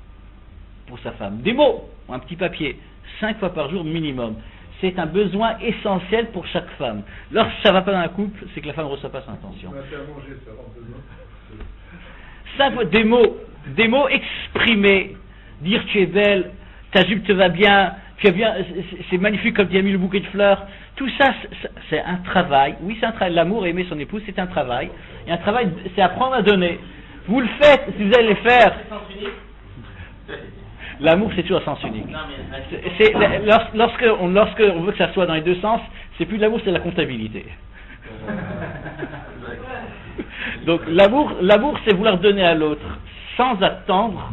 pour sa femme. Des mots, un petit papier, 5 fois par jour minimum. C'est un besoin essentiel pour chaque femme. Lorsque ça ne va pas dans un couple, c'est que la femme ne reçoit pas son attention. 5 fois, des mots exprimés, dire tu es belle, ta jupe te va bien, tu es bien, c'est magnifique comme tu as mis le bouquet de fleurs. Tout ça, c'est un travail. Oui, c'est un travail. L'amour, aimer son épouse, c'est un travail. Et un travail, c'est apprendre à donner. Vous le faites, si vous allez le faire. L'amour, c'est toujours à sens unique. Lorsque on veut que ça soit dans les deux sens, c'est plus de l'amour, c'est de la comptabilité. Donc l'amour, c'est vouloir donner à l'autre sans attendre.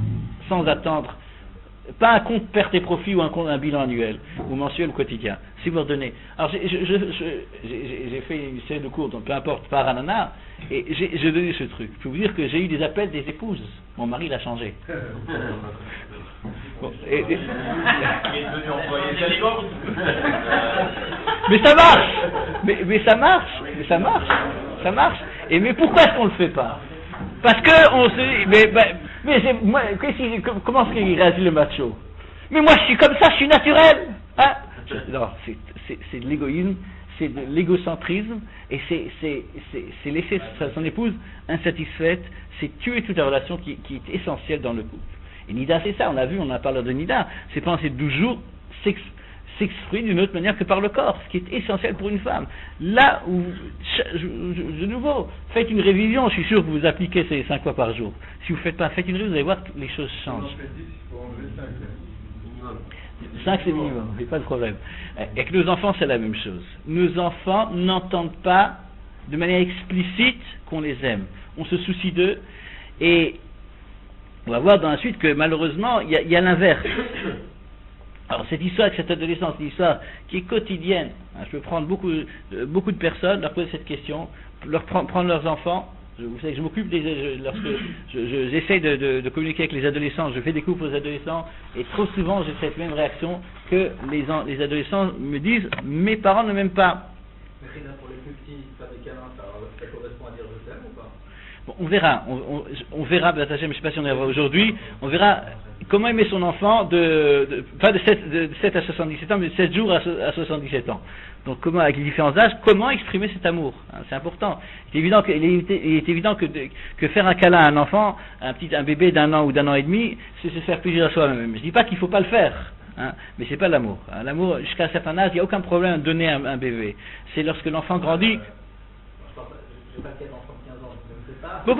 Pas un compte perte et profit ou un bilan annuel ou mensuel ou quotidien. Si vous redonnez. Alors j'ai fait une série de cours, donc peu importe, par Anana, et j'ai donné ce truc. Je peux vous dire que j'ai eu des appels des épouses. Mon mari l'a changé. Bon, Il est devenu employé. Mais ça marche. Mais ça marche. Ça marche. Et mais pourquoi est-ce qu'on le fait pas? Parce que on se dit, comment est-ce qu'il réagit le macho? Mais moi je suis comme ça, je suis naturel. Hein? Non, c'est de l'égoïsme, c'est de l'égocentrisme, et c'est laisser son épouse insatisfaite, c'est tuer toute la relation qui est essentielle dans le couple. Et Nida, c'est ça, on a parlé de Nida, c'est penser 12 jours, s'exprimer d'une autre manière que par le corps, ce qui est essentiel pour une femme. Là où, de nouveau, faites une révision, je suis sûr que vous appliquez ces 5 fois par jour. Si vous ne faites pas, faites une révision, vous allez voir que les choses changent. 5 c'est minimum, il n'y a pas de problème. Et avec nos enfants, c'est la même chose. Nos enfants n'entendent pas de manière explicite qu'on les aime. On se soucie d'eux, et on va voir dans la suite que malheureusement, il y a l'inverse. Alors cette histoire avec cette adolescence, c'est une histoire qui est quotidienne. Je peux prendre beaucoup de personnes, leur poser cette question, prendre leurs enfants. Vous savez que je m'occupe lorsque j'essaie de communiquer avec les adolescents, je fais des cours aux adolescents, et trop souvent j'ai cette même réaction que les adolescents me disent « mes parents ne m'aiment pas ». Mais pour les plus petits, faire des câlins, ça correspond à dire je t'aime ou pas? Bon, on verra, on verra, mais je ne sais pas si on y va aujourd'hui, on verra comment aimer son enfant pas de 7 à 77 ans, mais de 7 jours à 77 ans. Donc comment, avec les différents âges, comment exprimer cet amour, hein, c'est important. Il est évident que faire un câlin à un enfant, un bébé d'1 an ou d'1 an et demi, c'est se faire plaisir à soi-même. Je ne dis pas qu'il ne faut pas le faire, hein, mais c'est pas l'amour. Hein. L'amour, jusqu'à un certain âge, il n'y a aucun problème à donner un bébé. C'est lorsque l'enfant grandit. Je n'ai pas de 15 enfants de 15 ans, je ne sais pas. Bon,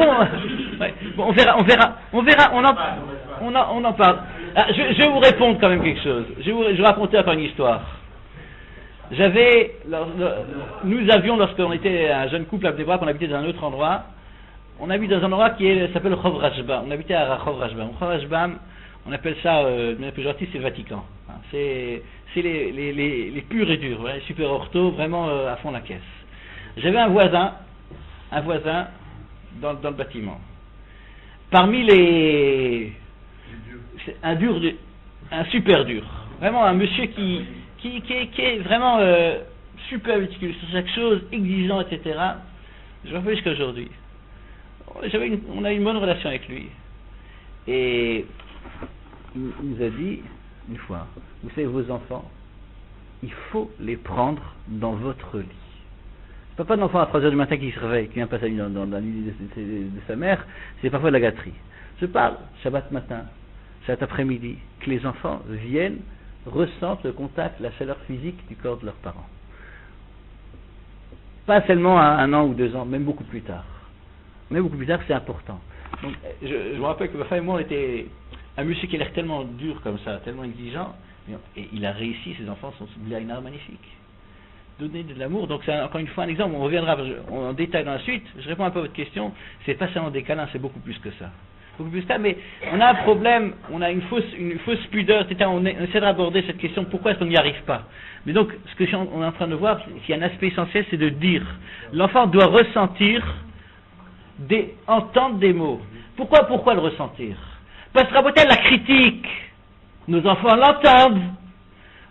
on en parle. Ah, je vais vous répondre quand même quelque chose. Je vais raconter encore une histoire. Nous avions, lorsqu'on était un jeune couple à Bnei-Brak, on habitait dans un autre endroit. On habite dans un endroit qui s'appelle Rehov Rashbam. On habitait à Rehov Rashbam. Rehov Rashbam, on appelle ça, de manière péjorative, c'est le Vatican. Hein, c'est les purs et durs, les super orthos, vraiment à fond la caisse. J'avais un voisin dans le bâtiment. Parmi un super dur. Vraiment un monsieur qui est vraiment super méticuleux sur chaque chose, exigeant, etc. Je me rappelle jusqu'à aujourd'hui. On a eu une bonne relation avec lui. Et il nous a dit, une fois, vous savez, vos enfants, il faut les prendre dans votre lit. Pas d'enfant à 3h du matin qui se réveille, qui vient passer la nuit dans le lit de sa mère, c'est parfois de la gâterie. Je parle, Shabbat matin, Shabbat après-midi, que les enfants viennent, ressentent le contact, la chaleur physique du corps de leurs parents. Pas seulement à 1 an ou 2 ans, même beaucoup plus tard. Mais beaucoup plus tard, c'est important. Donc, je me rappelle que ma femme et moi, on était un monsieur qui a l'air tellement dur comme ça, tellement exigeant, et il a réussi, ses enfants sont blind magnifiques. Donner de l'amour, donc c'est encore une fois un exemple, on reviendra en détail dans la suite. Je réponds un peu à votre question, c'est pas seulement des câlins, c'est beaucoup plus que ça. Mais on a un problème, on a une fausse pudeur, etc. On essaie d'aborder cette question, pourquoi est-ce qu'on n'y arrive pas? Mais donc, ce que on est en train de voir, s'il y a un aspect essentiel, c'est de dire. L'enfant doit ressentir, entendre des mots. Pourquoi le ressentir? Parce que Rabotel, la critique, nos enfants l'entendent.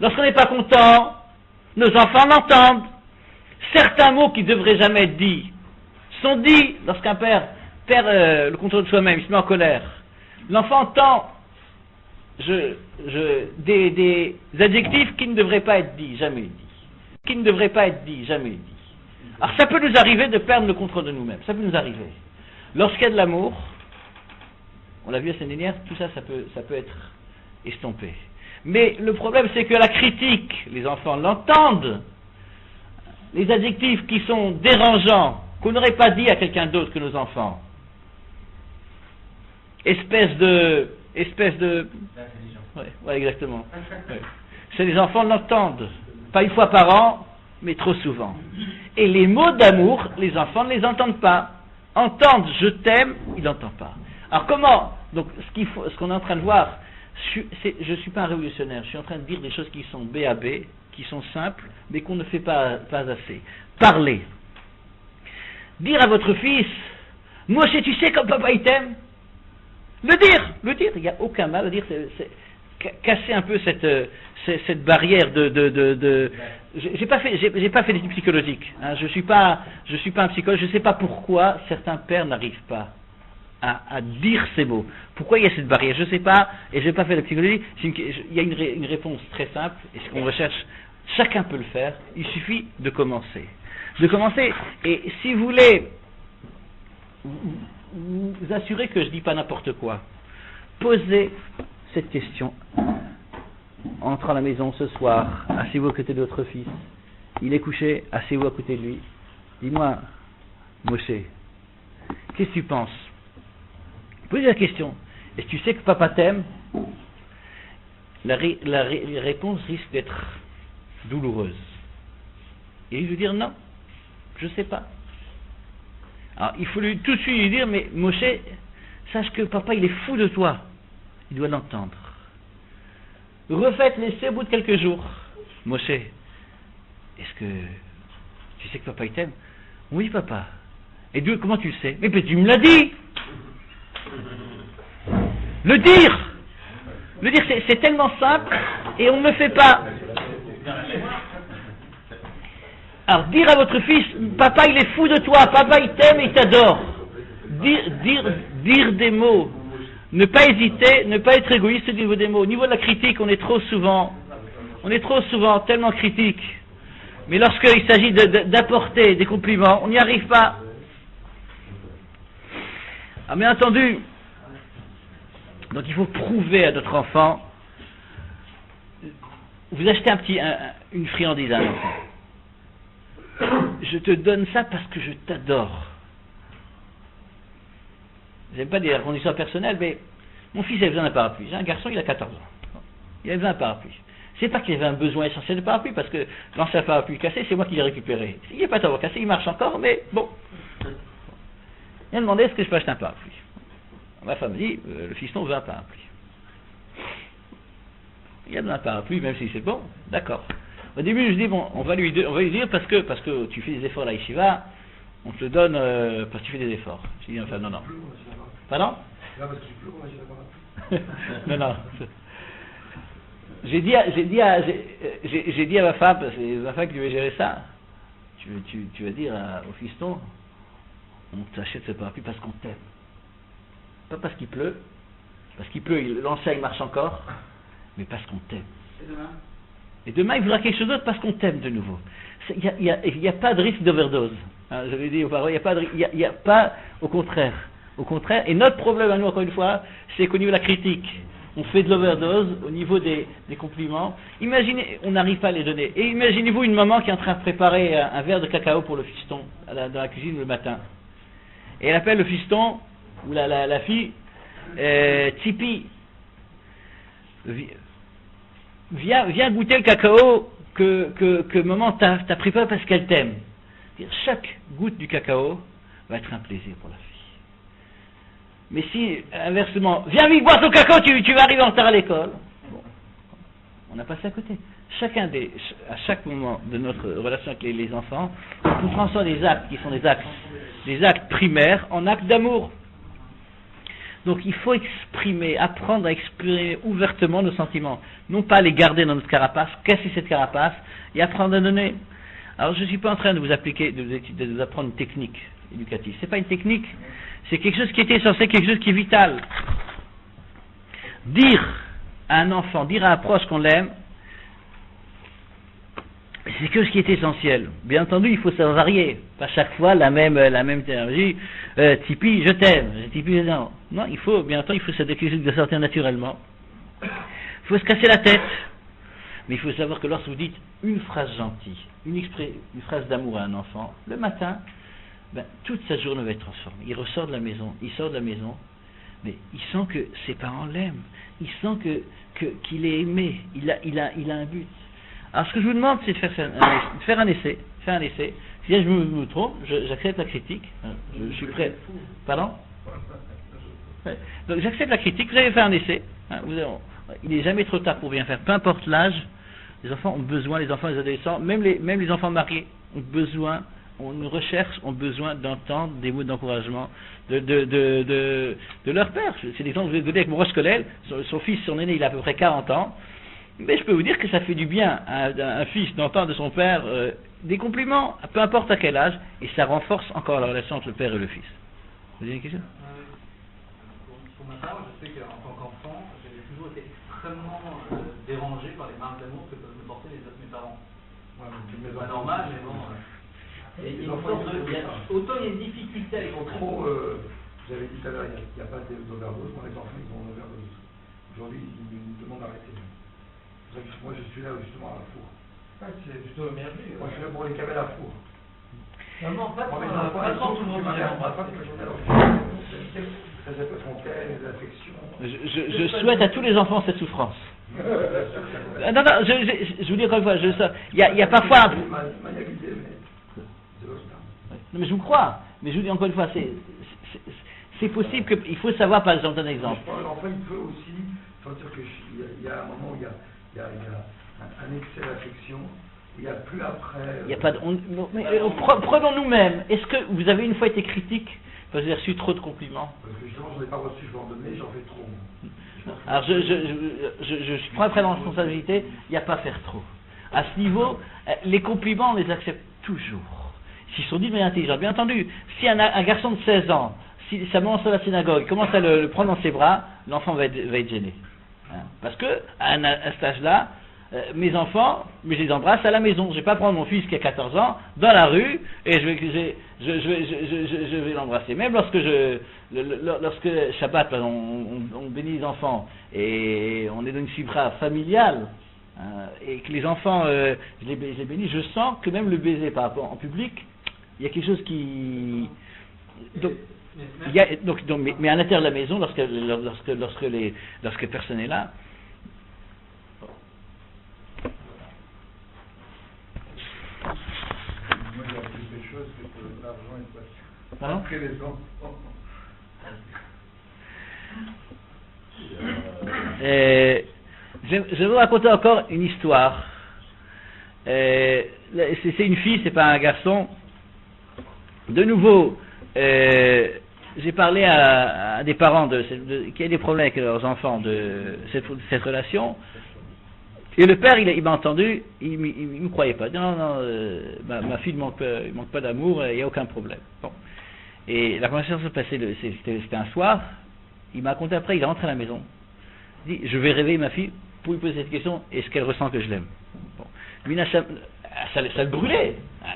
Lorsqu'on n'est pas content, nos enfants l'entendent. Certains mots qui ne devraient jamais être dits sont dits lorsqu'un père perd le contrôle de soi-même, il se met en colère. L'enfant entend des adjectifs qui ne devraient pas être dits, jamais dits. Qui ne devraient pas être dits, jamais dits. Alors ça peut nous arriver de perdre le contrôle de nous-mêmes, ça peut nous arriver. Lorsqu'il y a de l'amour, on l'a vu la semaine dernière, tout ça, ça peut être estompé. Mais le problème, c'est que la critique, les enfants l'entendent, les adjectifs qui sont dérangeants, qu'on n'aurait pas dit à quelqu'un d'autre que nos enfants. Espèce de... Ouais, exactement. Ouais. C'est les enfants l'entendent, pas une fois par an, mais trop souvent. Et les mots d'amour, les enfants ne les entendent pas. Entendent je t'aime, ils n'entendent pas. Alors comment? Donc ce qu'on est en train de voir, je ne suis pas un révolutionnaire, je suis en train de dire des choses qui sont BAB, qui sont simples, mais qu'on ne fait pas assez. Parler. Dire à votre fils, Moshe, tu sais comme papa il t'aime? Le dire, il n'y a aucun mal à dire, c'est casser un peu cette barrière de j'ai pas fait d'études psychologiques, hein, je suis pas un psychologue, je ne sais pas pourquoi certains pères n'arrivent pas à dire ces mots. Pourquoi il y a cette barrière? Je ne sais pas, et je n'ai pas fait de psychologie. Il y a une réponse très simple, et ce qu'on recherche, chacun peut le faire, il suffit de commencer. Et si vous voulez vous assurer que je ne dis pas n'importe quoi, posez cette question. Entre à la maison ce soir, asseyez-vous à côté de votre fils. Il est couché, asseyez-vous à côté de lui. Dis-moi, Moshe, qu'est-ce que tu penses? Posez la question. Est-ce que tu sais que papa t'aime? La réponse risque d'être douloureuse. Et il veut dire non, je ne sais pas. Alors il faut tout de suite lui dire, mais Moshe, sache que papa il est fou de toi. Il doit l'entendre. Refaites l'essai au bout de quelques jours. Moshe, est-ce que tu sais que papa il t'aime? Oui papa. Et Dieu, comment tu le sais? Mais tu me l'as dit. Le dire, c'est tellement simple et on ne le fait pas. Alors dire à votre fils, papa il est fou de toi, papa il t'aime et il t'adore. Dire des mots, ne pas hésiter, ne pas être égoïste au niveau des mots. Au niveau de la critique, on est trop souvent tellement critique. Mais lorsqu'il s'agit d'apporter des compliments, on n'y arrive pas. Ah, bien entendu, donc il faut prouver à notre enfant. Vous achetez une friandise à un enfant. Je te donne ça parce que je t'adore. J'aime pas dire conditions personnelles, mais mon fils avait besoin d'un parapluie. J'ai un garçon, il a 14 ans. Il avait besoin d'un parapluie. C'est pas qu'il avait un besoin essentiel de parapluie, parce que quand c'est un parapluie cassé, c'est moi qui l'ai récupéré. Il n'est pas tellement cassé, il marche encore, mais bon. Il a demandé est-ce que je peux acheter un parapluie. Ma femme dit le fiston veut un parapluie. Il a besoin d'un parapluie, même si c'est bon, d'accord. Au début, je dis bon, on va lui dire parce que tu fais des efforts à la yeshiva, on te le donne parce que tu fais des efforts. Je dis enfin non. Pardon? Non. J'ai dit à ma femme, parce que c'est ma femme qui devait gérer ça. Tu vas dire au fiston, on t'achète ce parapluie parce qu'on t'aime. Pas parce qu'il pleut, l'ancien il marche encore, mais parce qu'on t'aime. Et demain il voudra quelque chose d'autre parce qu'on t'aime de nouveau. Il n'y a pas de risque d'overdose. Hein, j'avais dit auparavant, il n'y a pas, au contraire. Et notre problème à nous, encore une fois, c'est qu'au niveau de la critique, on fait de l'overdose au niveau des compliments. Imaginez, on n'arrive pas à les donner. Et imaginez-vous une maman qui est en train de préparer un verre de cacao pour le fiston dans la cuisine le matin. Et elle appelle le fiston ou la fille, Tipi, viens goûter le cacao que maman t'a préparé parce qu'elle t'aime. Chaque goutte du cacao va être un plaisir pour la fille. Mais si, inversement, viens vite boire ton cacao, tu vas arriver en retard à l'école. Bon, on a passé à côté. À chaque moment de notre relation avec les enfants, on transforme des actes qui sont des actes primaires en actes d'amour. Donc il faut apprendre à exprimer ouvertement nos sentiments. Non pas les garder dans notre carapace, casser cette carapace et apprendre à donner. Alors je ne suis pas en train de vous apprendre une technique éducative. Ce n'est pas une technique, c'est quelque chose qui est essentiel, quelque chose qui est vital. Dire à un enfant, dire à un proche qu'on l'aime, c'est que ce qui est essentiel. Bien entendu, il faut se varier. Pas chaque fois la même terminologie. Tipeee, je t'aime. Tipeee, non. Non, il faut, bien entendu, il faut cette décision de sortir naturellement. Il faut se casser la tête. Mais il faut savoir que lorsque vous dites une phrase gentille, une phrase d'amour à un enfant, le matin, toute sa journée va être transformée. Il ressort de la maison, il sort de la maison, mais il sent que ses parents l'aiment. Il sent qu'il est aimé. Il a un but. Alors ce que je vous demande, c'est de faire un essai. Si je me trompe, j'accepte la critique. Je suis prêt. Pardon? Ouais. Donc j'accepte la critique. Vous avez fait un essai. Il n'est jamais trop tard pour bien faire. Peu importe l'âge, les enfants ont besoin, les enfants, les adolescents, même les enfants mariés ont besoin, ont besoin d'entendre des mots d'encouragement de leur père. C'est l'exemple que je vous ai donné avec mon Roche-Colel. Son fils, son aîné, il a à peu près 40 ans. Mais je peux vous dire que ça fait du bien à un fils d'entendre de son père des compliments, peu importe à quel âge, et ça renforce encore la relation entre le père et le fils. Vous avez une question? Pour ma part, je sais qu'en tant qu'enfant, j'avais toujours été extrêmement dérangé par les marques d'amour que peuvent me porter mes parents. C'est pas normal, mais bon. Autant il y a une difficulté avec trop. J'avais dit tout à l'heure, il n'y a pas d'overdose. Moi, les enfants, ils ont une overdose. Aujourd'hui, ils me demandent d'arrêter. Moi, je suis là justement à la four. C'est plutôt bien vu. Moi, je suis là pour les camer à la four. Non, pas tout le monde. Ça s'appelle son thème, les affections. Je souhaite à tous les enfants cette souffrance. Non, je vous dis encore une fois, il y a parfois. Non, mais je vous crois. Mais je vous dis encore une fois, c'est possible qu'il faut savoir, par exemple, un exemple. L'enfant, il peut aussi sentir qu'il y a un moment où il y a un excès d'affection, il n'y a plus après. Il n'y a pas de. Prenons nous-mêmes. Est-ce que vous avez une fois été critique parce que vous avez reçu trop de compliments? Parce que justement, j'en ai pas reçu, je vais en donner, j'en fais trop. Alors, je prends après la responsabilité, il n'y a pas à faire trop. À ce niveau, les compliments, on les accepte toujours. S'ils sont dits de manière intelligente. Bien entendu, si un garçon de 16 ans, si sa maman à la synagogue commence à le prendre dans ses bras, l'enfant va être gêné. Parce que à cet âge-là, mes enfants, je les embrasse à la maison. Je ne vais pas prendre mon fils qui a 14 ans dans la rue et je vais l'embrasser. Même lorsque Shabbat, on bénit les enfants et on est dans une subra familiale et que les enfants, je les bénis, je sens que même le baiser par rapport en public, il y a quelque chose qui... Mais à l'intérieur de la maison, lorsque personne n'est là, Moi, il y a quelque chose que l'argent est pas. pardon? Après les enfants. Je vais vous raconter encore une histoire. C'est une fille, c'est pas un garçon. De nouveau, j'ai parlé à des parents qui ont des problèmes avec leurs enfants de cette relation. Et le père, il m'a entendu, il me croyait pas. Non, ma fille ne manque pas d'amour, il n'y a aucun problème. Bon. Et la conversation s'est passée, c'était un soir. Il m'a raconté après, il est rentré à la maison. Il dit, je vais réveiller ma fille pour lui poser cette question, est-ce qu'elle ressent que je l'aime? Bon. Lui, ça le brûlait.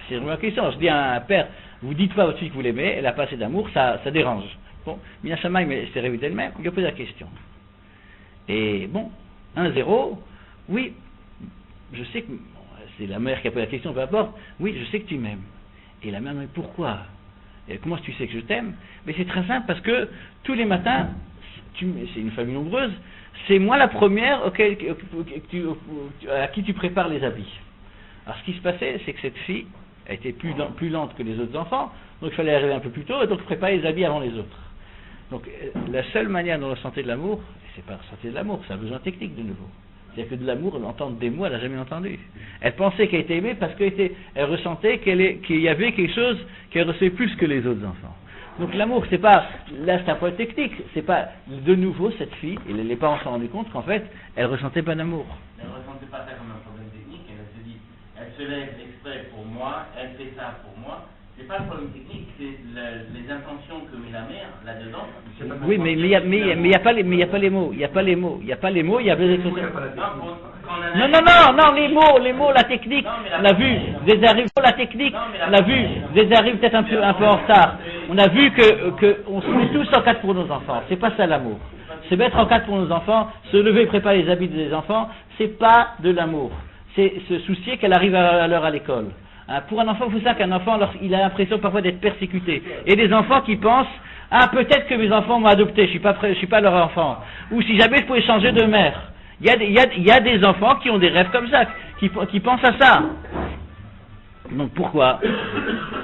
C'est une vraie question. Je dis à un père, vous dites pas à votre fille que vous l'aimez, elle n'a pas assez d'amour, ça dérange. Bon, Mina Shamaï s'est réveillée d'elle-même, il lui a posé la question. Et bon, 1-0, oui, je sais que, c'est la mère qui a posé la question, peu importe, oui, je sais que tu m'aimes. Et la mère me dit, pourquoi? Et comment tu sais que je t'aime? Mais c'est très simple, parce que tous les matins, c'est une famille nombreuse, c'est moi la première à qui tu prépares les habits. Alors ce qui se passait, c'est que cette fille a été plus lente que les autres enfants, donc il fallait arriver un peu plus tôt, et donc préparer les habits avant les autres. Donc la seule manière de ressentir de l'amour, c'est pas ressentir de l'amour, c'est un besoin technique de nouveau. C'est-à-dire que de l'amour, elle entend des mots, elle n'a jamais entendu. Elle pensait qu'elle était aimée parce qu'elle ressentait qu'il y avait quelque chose qu'elle recevait plus que les autres enfants. Donc l'amour, c'est pas, là c'est un point technique, c'est pas, de nouveau cette fille, et les parents se sont rendus compte qu'en fait, elle ressentait pas d'amour. Elle ne ressentait pas ça comme un problème technique, elle se dit, elle se lève exprès pour moi, elle fait ça pour moi, C'est pas le problème technique, c'est les intentions que met la mère là-dedans. Oui, mais il y a pas les mots. Il y a pas les mots. Il y a pas les mots. Il y a des non, les mots, la technique, la vue, des arrive la technique, la vue, des arrive peut-être un peu en retard. On a vu que on se met tous en quatre pour nos enfants. C'est pas ça l'amour. C'est mettre en quatre pour nos enfants, se lever et préparer les habits des enfants. C'est pas de l'amour. C'est se soucier qu'elle arrive à l'heure à l'école. Pour un enfant, il faut ça qu'un enfant, il a l'impression parfois d'être persécuté. Et des enfants qui pensent, peut-être que mes enfants m'ont adopté, je suis pas leur enfant. Ou si jamais je pouvais changer de mère. Il y a des enfants qui ont des rêves comme ça, qui pensent à ça. Donc pourquoi?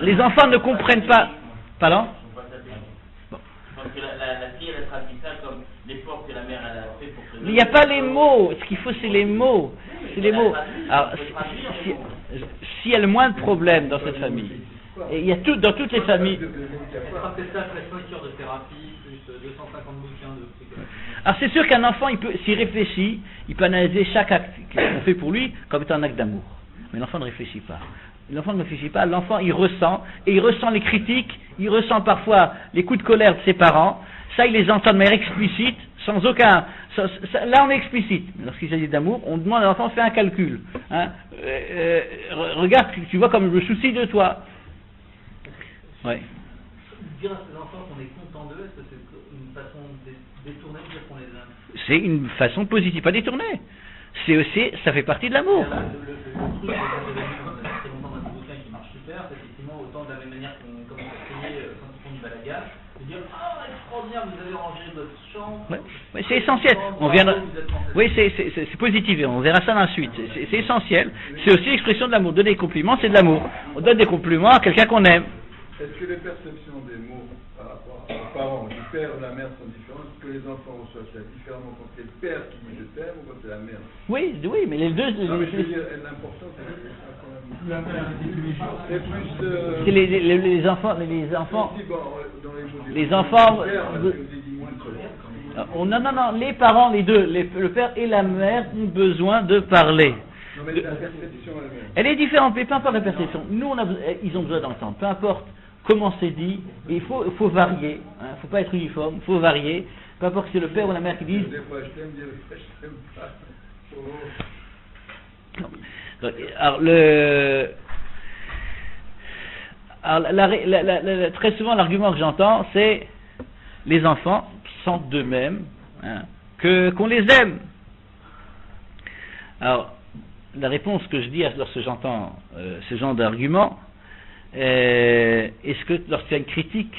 Les enfants ne comprennent pas. Pardon? Parce que la fille, elle a traduit ça comme l'effort que la mère a fait pour se... Il n'y a pas les mots. Ce qu'il faut, c'est les mots. C'est les mots. Alors, s'il y a le moins de problèmes dans cette famille, et il y a dans toutes les familles. Ça fait ça, 5 heures de thérapie, plus 250 bouquins de psychologie. Alors c'est sûr qu'un enfant, s'il réfléchit, il peut analyser chaque acte qu'on fait pour lui comme étant un acte d'amour. Mais l'enfant ne réfléchit pas. L'enfant ne réfléchit pas, l'enfant il ressent, et il ressent les critiques, il ressent parfois les coups de colère de ses parents, ça il les entend de manière explicite, sans aucun... là on est explicite, mais lorsqu'il s'agit d'amour, on demande à l'enfant, fais un calcul. Regarde, tu vois comme je me soucie de toi. Ouais. Dire à ces enfants qu'on est content d'eux, est-ce que c'est une façon détournée de dire qu'on les aime? C'est une façon positive, pas détournée. C'est aussi, ça fait partie de l'amour. Le truc, c'est longtemps dans des bouquins qui marche super, c'est effectivement autant de la même manière qu'on commence à crier quand ils font du balagage, de dire extraordinaire, vous avez rangé votre chambre. Ouais, c'est essentiel. On viendra... Oui, c'est positif. On verra ça dans la suite. C'est essentiel. C'est aussi l'expression de l'amour. Donner des compliments, c'est de l'amour. On donne des compliments à quelqu'un qu'on aime. Est-ce que les perceptions des mots par rapport aux parents, du père et de la mère sont différentes? Est-ce que les enfants reçoivent ça différemment quand c'est le père qui dit je t'aime ou quand c'est la mère? Oui, mais les deux... Non, mais je veux dire, l'important c'est que la mère dit tous les jours. C'est plus... C'est les enfants... Les enfants... Non, les parents, les deux, le père et la mère ont besoin de parler. Non, mais la perception elle est différente, mais peu importe la perception. Nous, ils ont besoin d'entendre. Peu importe comment c'est dit, il faut varier. Il ne faut pas être uniforme, il faut varier. Peu importe si c'est le père ou la mère qui disent. Des fois, je t'aime, des fois, je t'aime pas. Très souvent, l'argument que j'entends, c'est les enfants sentent d'eux-mêmes qu'on les aime. Alors, la réponse que je dis lorsque j'entends ce genre d'argument, est-ce que lorsqu'il y a une critique,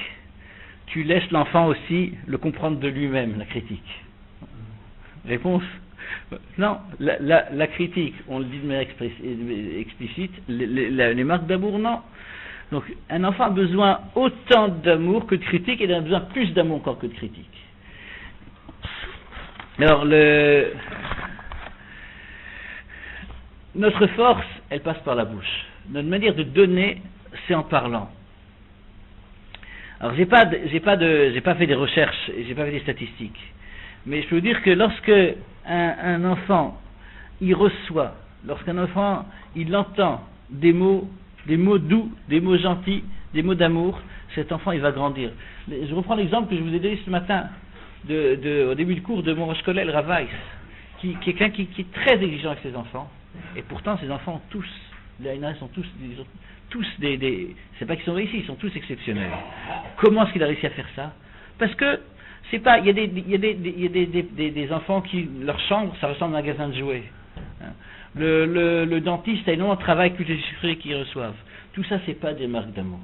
tu laisses l'enfant aussi le comprendre de lui-même, la critique? Réponse: non, la critique, on le dit de manière explicite, les marques d'amour, non. Donc, un enfant a besoin autant d'amour que de critique, et il a besoin plus d'amour encore que de critique. Alors, notre force, elle passe par la bouche. Notre manière de donner, c'est en parlant. Alors, j'ai pas fait des recherches, j'ai pas fait des statistiques, mais je peux vous dire que lorsque un enfant, il reçoit, lorsqu'un enfant, il entend des mots doux, des mots gentils, des mots d'amour, cet enfant, il va grandir. Je reprends l'exemple que je vous ai donné ce matin, au début du cours de mon Rosh Kollel, Rav Weiss, qui est quelqu'un qui est très exigeant avec ses enfants, et pourtant ses enfants tous, les Haïnas sont tous des c'est pas qu'ils sont réussis, ils sont tous exceptionnels. Comment est-ce qu'il a réussi à faire ça? Parce que c'est pas, il y a des enfants qui, leur chambre, ça ressemble à un magasin de jouets. Le dentiste a énormément de travail avec les sucreries qu'ils reçoivent. Tout ça, c'est pas des marques d'amour.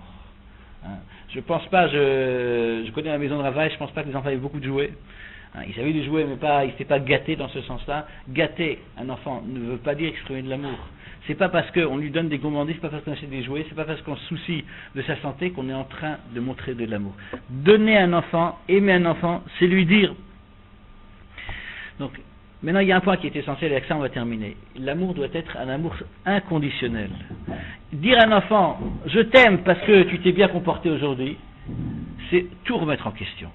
Je pense pas, je connais la maison de Rav Weiss, je pense pas que les enfants avaient beaucoup de jouets. Ils avaient des jouets, mais ils n'étaient pas gâtés dans ce sens-là. Gâter un enfant ne veut pas dire exprimer de l'amour. C'est pas parce qu'on lui donne des gourmandises, c'est pas parce qu'on achète des jouets, c'est pas parce qu'on se soucie de sa santé qu'on est en train de montrer de l'amour. Donner un enfant, aimer un enfant, c'est lui dire. Donc, maintenant il y a un point qui est essentiel, et avec ça on va terminer. L'amour doit être un amour inconditionnel. Dire à un enfant, je t'aime parce que tu t'es bien comporté aujourd'hui, c'est tout remettre en question.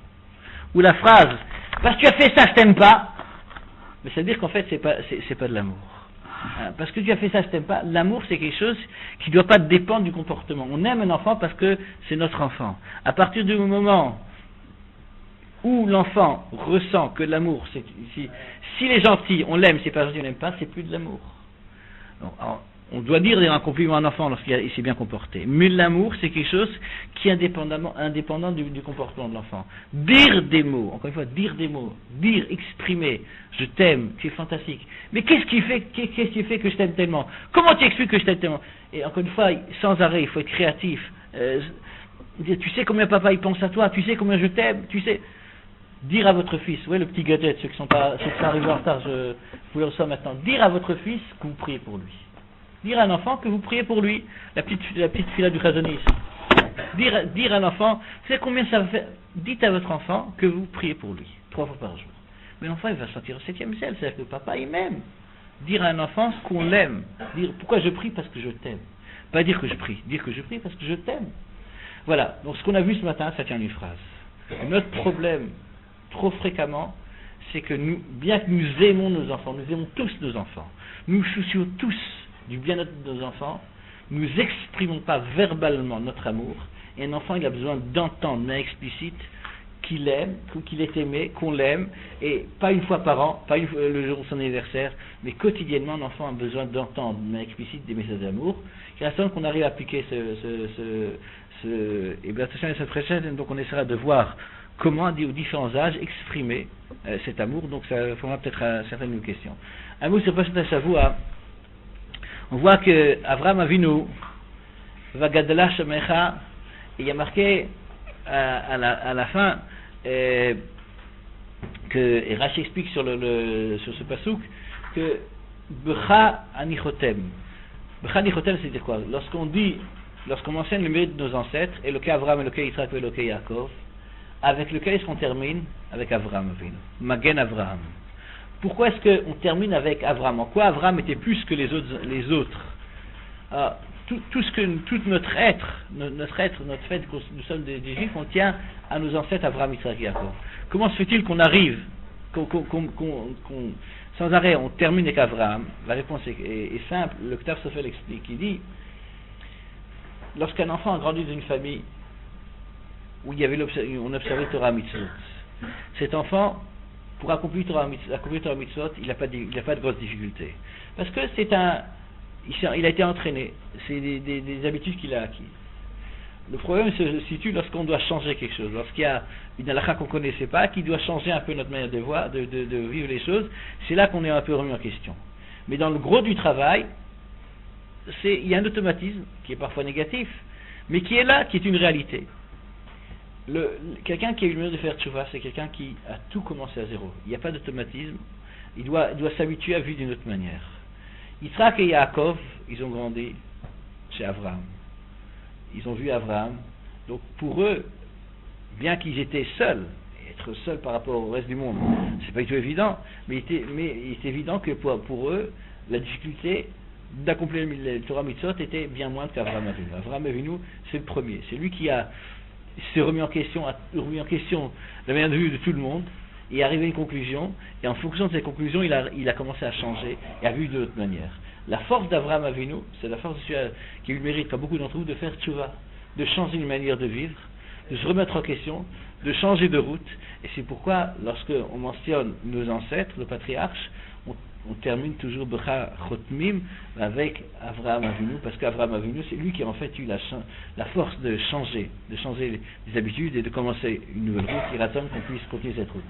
Ou la phrase, parce que tu as fait ça, je t'aime pas, mais ça veut dire qu'en fait c'est pas de l'amour. Parce que tu as fait ça, je t'aime pas. L'amour, c'est quelque chose qui ne doit pas dépendre du comportement. On aime un enfant parce que c'est notre enfant. À partir du moment où l'enfant ressent que l'amour, s'il est gentil, on l'aime, c'est pas gentil, on l'aime pas, c'est plus de l'amour. Donc, alors, on doit dire un compliment à un enfant lorsqu'il s'est bien comporté. Mais l'amour, c'est quelque chose qui est indépendant du comportement de l'enfant. Dire des mots, encore une fois, dire des mots, dire, exprimer, je t'aime, tu es fantastique. Mais qu'est-ce qui fait que je t'aime tellement? Comment tu expliques que je t'aime tellement? Et encore une fois, sans arrêt, il faut être créatif. Tu sais combien papa il pense à toi, tu sais combien je t'aime, tu sais. Dire à votre fils, ouais, le petit gadget, ceux qui sont arrivés en retard, vous le reçois maintenant. Dire à votre fils que vous priez pour lui. Dire à un enfant que vous priez pour lui. La petite fille du Chazonis. Dire à un enfant, vous savez combien ça va faire? Dites à votre enfant que vous priez pour lui, 3 fois par jour. Mais l'enfant, il va sentir au 7e ciel, c'est-à-dire que papa, il m'aime. Dire à un enfant qu'on l'aime. Dire, pourquoi je prie? Parce que je t'aime. Pas dire que je prie. Dire que je prie parce que je t'aime. Voilà. Donc ce qu'on a vu ce matin, ça tient une phrase. Notre problème, trop fréquemment, c'est que nous, bien que nous aimons nos enfants, nous aimons tous nos enfants, nous soucions tous du bien-être de nos enfants, nous n'exprimons pas verbalement notre amour, et un enfant il a besoin d'entendre de manière explicite qu'il aime, qu'il est aimé, qu'on l'aime, et pas une fois par an, pas le jour de son anniversaire, mais quotidiennement un enfant a besoin d'entendre de manière explicite des messages d'amour. Il reste qu'on arrive à appliquer et bien attention à cette prochaine, donc on essaiera de voir comment, aux différents âges, exprimer cet amour. Donc ça fera peut-être certaines questions. Un mot sur Pashat Shavua. On voit que Avraham Avinu Vagadala Shemecha, il y a marqué à la fin que, et Rashi explique sur ce pasuk que Becha Anichotem. Becha Anichotem, c'est quoi? Lorsqu'on enseigne le mérite de nos ancêtres, Eloké Avraham, Eloké Yitzhak, Eloké Yaakov, avec lequel est-ce qu'on termine? Avec Avraham Avinu. Magen Avraham. Pourquoi est-ce qu'on termine avec Avraham? En quoi Avraham était plus que les autres? Tout notre être, notre fait que nous sommes des Juifs, on tient à nos ancêtres Avraham, Yitzhak, Yaakov. Comment se fait-il qu'on arrive, sans arrêt, on termine avec Avraham? La réponse est simple. Le Ktav Sofel explique. Il dit, lorsqu'un enfant a grandi dans une famille où on observait Torah Mitzvot, cet enfant, pour accomplir Torah Mitzvot, il n'a pas de grosses difficultés. Parce que il a été entraîné. C'est des habitudes qu'il a acquises. Le problème se situe lorsqu'on doit changer quelque chose. Lorsqu'il y a une halakha qu'on ne connaissait pas, qui doit changer un peu notre manière de vivre les choses, c'est là qu'on est un peu remis en question. Mais dans le gros du travail, il y a un automatisme qui est parfois négatif, mais qui est là, qui est une réalité. Quelqu'un qui a eu le mérite de faire tchouva, c'est quelqu'un qui a tout commencé à zéro. Il n'y a pas d'automatisme. Il doit s'habituer à vivre d'une autre manière. Yitzhak et Yaakov, ils ont grandi chez Avraham. Ils ont vu Avraham. Donc pour eux, bien qu'ils étaient seuls, être seuls par rapport au reste du monde, c'est pas du tout évident, mais il était évident que pour eux, la difficulté d'accomplir le Torah Mitzvot était bien moindre qu'Avraham Avinu. Avraham Avinu, c'est le premier. C'est lui qui s'est remis en question la manière de vue de tout le monde, et est arrivé à une conclusion, et en fonction de cette conclusion, il a commencé à changer, et a vu de l'autre manière. La force d'Avraham Avinu, c'est la force de celui qui a eu le mérite, comme beaucoup d'entre vous, de faire tchouva, de changer une manière de vivre, de se remettre en question, de changer de route, et c'est pourquoi, lorsque on mentionne nos ancêtres, le patriarche, on termine toujours Becha Chotmim avec Avraham Avinu, parce qu'Avraham Avinu, c'est lui qui a en fait eu la force de changer les habitudes et de commencer une nouvelle route, et raconte qu'on puisse continuer cette route.